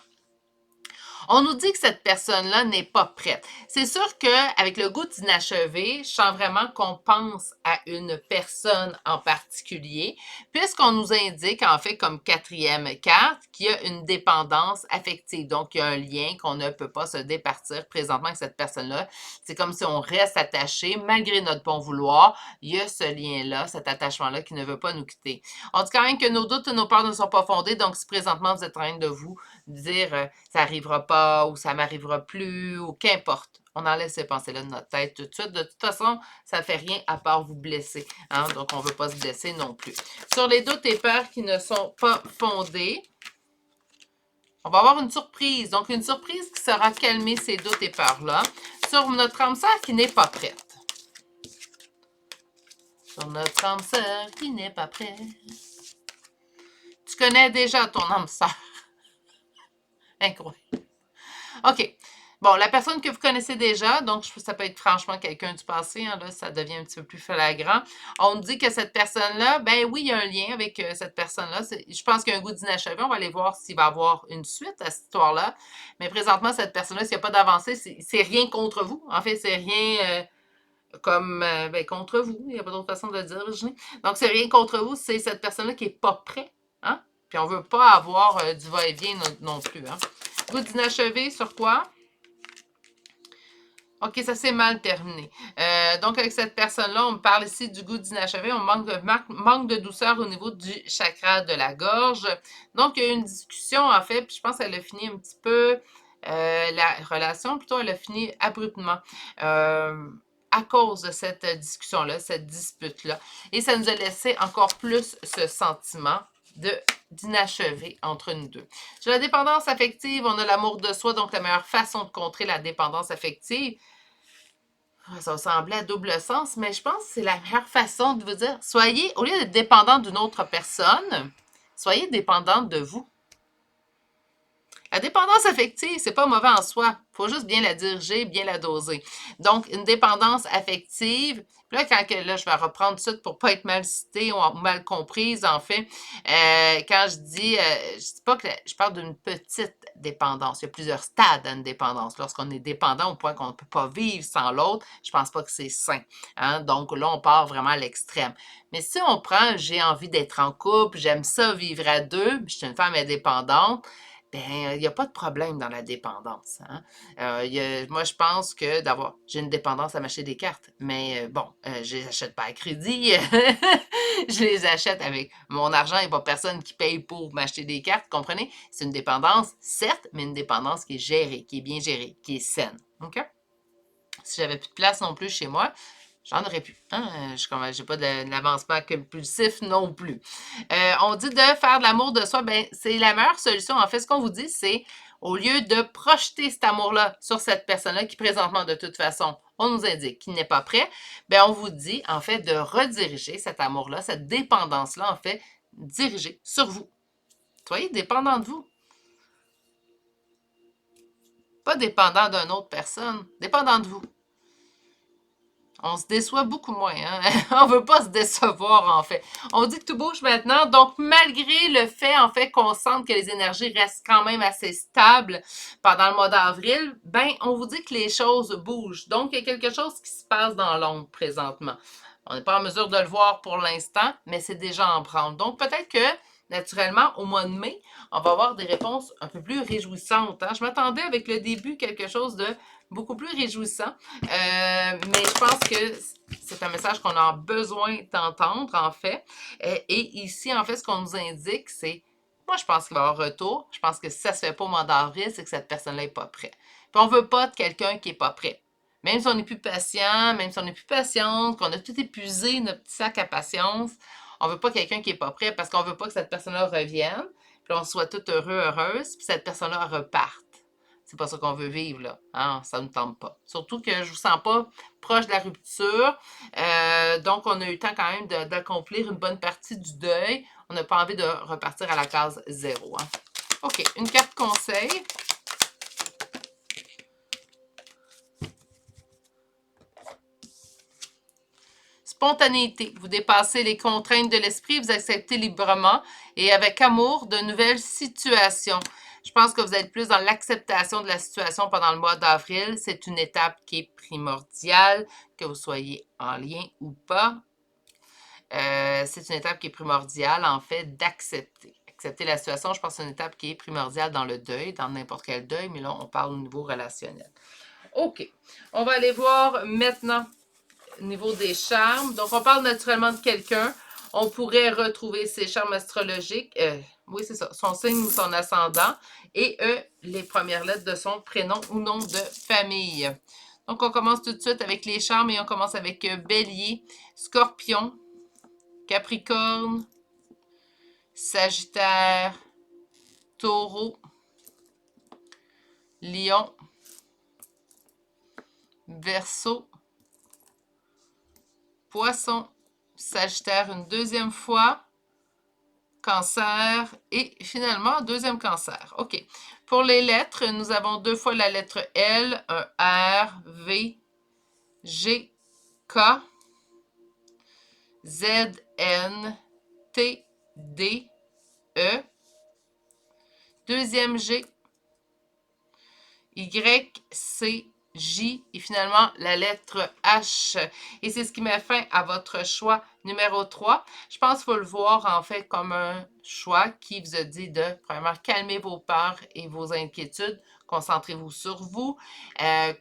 On nous dit que cette personne-là n'est pas prête. C'est sûr qu'avec le goût d'inachevé, je sens vraiment qu'on pense à une personne en particulier, puisqu'on nous indique, en fait, comme quatrième carte, qu'il y a une dépendance affective. Donc, il y a un lien qu'on ne peut pas se départir présentement avec cette personne-là. C'est comme si on reste attaché, malgré notre bon vouloir. Il y a ce lien-là, cet attachement-là qui ne veut pas nous quitter. On dit quand même que nos doutes et nos peurs ne sont pas fondés. Donc, si présentement vous êtes en train de vous dire ça n'arrivera pas ou ça m'arrivera plus ou qu'importe. On enlève ces pensées-là de notre tête tout de suite. De toute façon, ça ne fait rien à part vous blesser. Hein? Donc, on ne veut pas se blesser non plus. Sur les doutes et peurs qui ne sont pas fondés, on va avoir une surprise. Donc, une surprise qui sera calmer ces doutes et peurs-là. Sur notre âme sœur qui n'est pas prête. Sur notre âme sœur qui n'est pas prête. Tu connais déjà ton âme sœur. Incroyable. OK. Bon, la personne que vous connaissez déjà, donc ça peut être franchement quelqu'un du passé, hein, là, ça devient un petit peu plus flagrant. On nous dit que cette personne-là, ben oui, il y a un lien avec cette personne-là. Je pense qu'il y a un goût d'inachevé. On va aller voir s'il va y avoir une suite à cette histoire-là. Mais présentement, cette personne-là, s'il n'y a pas d'avancée, c'est rien contre vous. En fait, c'est rien contre vous. Il n'y a pas d'autre façon de le dire, Virginie. Donc, c'est rien contre vous. C'est cette personne-là qui n'est pas prête. Hein? Puis, on ne veut pas avoir du va-et-vient non plus. Hein? Goût d'inachevé sur quoi? OK, ça s'est mal terminé. Donc, avec cette personne-là, on me parle ici du goût d'inachevé. On manque de douceur au niveau du chakra de la gorge. Donc, il y a eu une discussion, en fait, puis je pense qu'elle a fini un petit peu, la relation, plutôt, elle a fini abruptement. À cause de cette discussion-là, cette dispute-là. Et ça nous a laissé encore plus ce sentiment de d'inachevé entre nous deux. Sur la dépendance affective, on a l'amour de soi, donc la meilleure façon de contrer la dépendance affective, ça ressemblait à double sens, mais je pense que c'est la meilleure façon de vous dire, soyez, au lieu d'être dépendant d'une autre personne, soyez dépendante de vous. La dépendance affective, c'est pas mauvais en soi. Il faut juste bien la diriger, bien la doser. Donc, une dépendance affective, puis là, là, je vais reprendre tout de suite pour pas être mal citée ou mal comprise, en fait. Quand je dis pas que je parle d'une petite dépendance. Il y a plusieurs stades à une dépendance. Lorsqu'on est dépendant au point qu'on ne peut pas vivre sans l'autre, je pense pas que c'est sain. Hein? Donc là, on part vraiment à l'extrême. Mais si on prend, j'ai envie d'être en couple, j'aime ça vivre à deux, je suis une femme indépendante, ben, il n'y a pas de problème dans la dépendance. Hein? Moi, je pense que j'ai une dépendance à m'acheter des cartes, mais bon, je les achète pas à crédit, je les achète avec mon argent, il n'y a pas personne qui paye pour m'acheter des cartes, comprenez? C'est une dépendance, certes, mais une dépendance qui est gérée, qui est bien gérée, qui est saine. OK? Si j'avais plus de place non plus chez moi, j'en aurais plus. Hein? Je n'ai pas d'avancement compulsif non plus. On dit de faire de l'amour de soi, ben, c'est la meilleure solution. En fait, ce qu'on vous dit, c'est au lieu de projeter cet amour-là sur cette personne-là qui présentement, de toute façon, on nous indique qu'il n'est pas prêt, ben, on vous dit, en fait, de rediriger cet amour-là, cette dépendance-là, en fait, diriger sur vous. Soyez dépendant de vous. Pas dépendant d'une autre personne, dépendant de vous. On se déçoit beaucoup moins. Hein? On veut pas se décevoir, en fait. On dit que tout bouge maintenant. Donc, malgré le fait, en fait, qu'on sente que les énergies restent quand même assez stables pendant le mois d'avril, ben, on vous dit que les choses bougent. Donc, il y a quelque chose qui se passe dans l'ombre présentement. On n'est pas en mesure de le voir pour l'instant, mais c'est déjà en branle. Donc, peut-être que, naturellement, au mois de mai, on va avoir des réponses un peu plus réjouissantes. Hein? Je m'attendais avec le début quelque chose de beaucoup plus réjouissant. Mais je pense que c'est un message qu'on a besoin d'entendre, en fait. Et ici, en fait, ce qu'on nous indique, c'est, moi, je pense qu'il va y avoir un retour. Je pense que si ça se fait pas au mois d'avril, c'est que cette personne-là n'est pas prête. Puis on veut pas de quelqu'un qui est pas prêt. Même si on n'est plus patient, même si on n'est plus patiente, qu'on a tout épuisé notre petit sac à patience, on veut pas quelqu'un qui est pas prêt parce qu'on veut pas que cette personne-là revienne, puis on soit tout heureux, heureuse, puis cette personne-là reparte. C'est pas ça qu'on veut vivre, là. Hein? Ça ne nous tente pas. Surtout que je vous sens pas proche de la rupture. Donc, on a eu le temps quand même d'accomplir une bonne partie du deuil. On n'a pas envie de repartir à la case zéro. Hein? OK, une carte conseil. Spontanéité. Vous dépassez les contraintes de l'esprit, vous acceptez librement et avec amour de nouvelles situations. Je pense que vous êtes plus dans l'acceptation de la situation pendant le mois d'avril. C'est une étape qui est primordiale, que vous soyez en lien ou pas. C'est une étape qui est primordiale, en fait, d'accepter. Accepter la situation, je pense que c'est une étape qui est primordiale dans le deuil, dans n'importe quel deuil, mais là, on parle au niveau relationnel. OK. On va aller voir maintenant au niveau des charmes. Donc, on parle naturellement de quelqu'un. On pourrait retrouver ses charmes astrologiques. Oui, c'est ça. Son signe ou son ascendant. Et les premières lettres de son prénom ou nom de famille. Donc, on commence tout de suite avec les charmes et on commence avec Bélier, Scorpion, Capricorne, Sagittaire, Taureau, Lion, Verseau, Poisson, Sagittaire une deuxième fois, Cancer et finalement deuxième Cancer. OK. Pour les lettres, nous avons deux fois la lettre L, un R, V, G, K, Z, N, T, D, E, deuxième G, Y, C, J et finalement la lettre H. Et c'est ce qui met fin à votre choix numéro 3. Je pense qu'il faut le voir en fait comme un choix qui vous a dit de, premièrement, calmer vos peurs et vos inquiétudes. Concentrez-vous sur vous.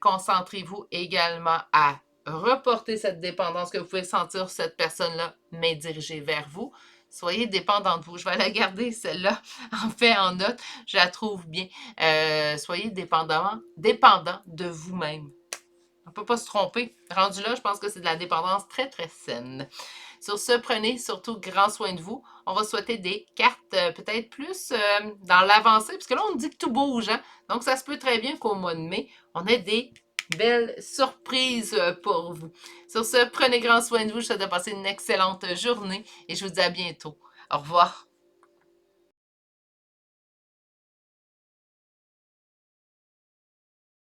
Concentrez-vous également à reporter cette dépendance que vous pouvez sentir cette personne-là, mais diriger vers vous. Soyez dépendant de vous. Je vais la garder, celle-là, en fait, en note. Je la trouve bien. Soyez dépendant de vous-même. On ne peut pas se tromper. Rendu là, je pense que c'est de la dépendance très, très saine. Sur ce, prenez surtout grand soin de vous. On va souhaiter des cartes peut-être plus dans l'avancée, parce que là, on dit que tout bouge. Hein? Donc, ça se peut très bien qu'au mois de mai, on ait des belles surprises pour vous. Sur ce, prenez grand soin de vous. Je vous souhaite de passer une excellente journée et je vous dis à bientôt. Au revoir.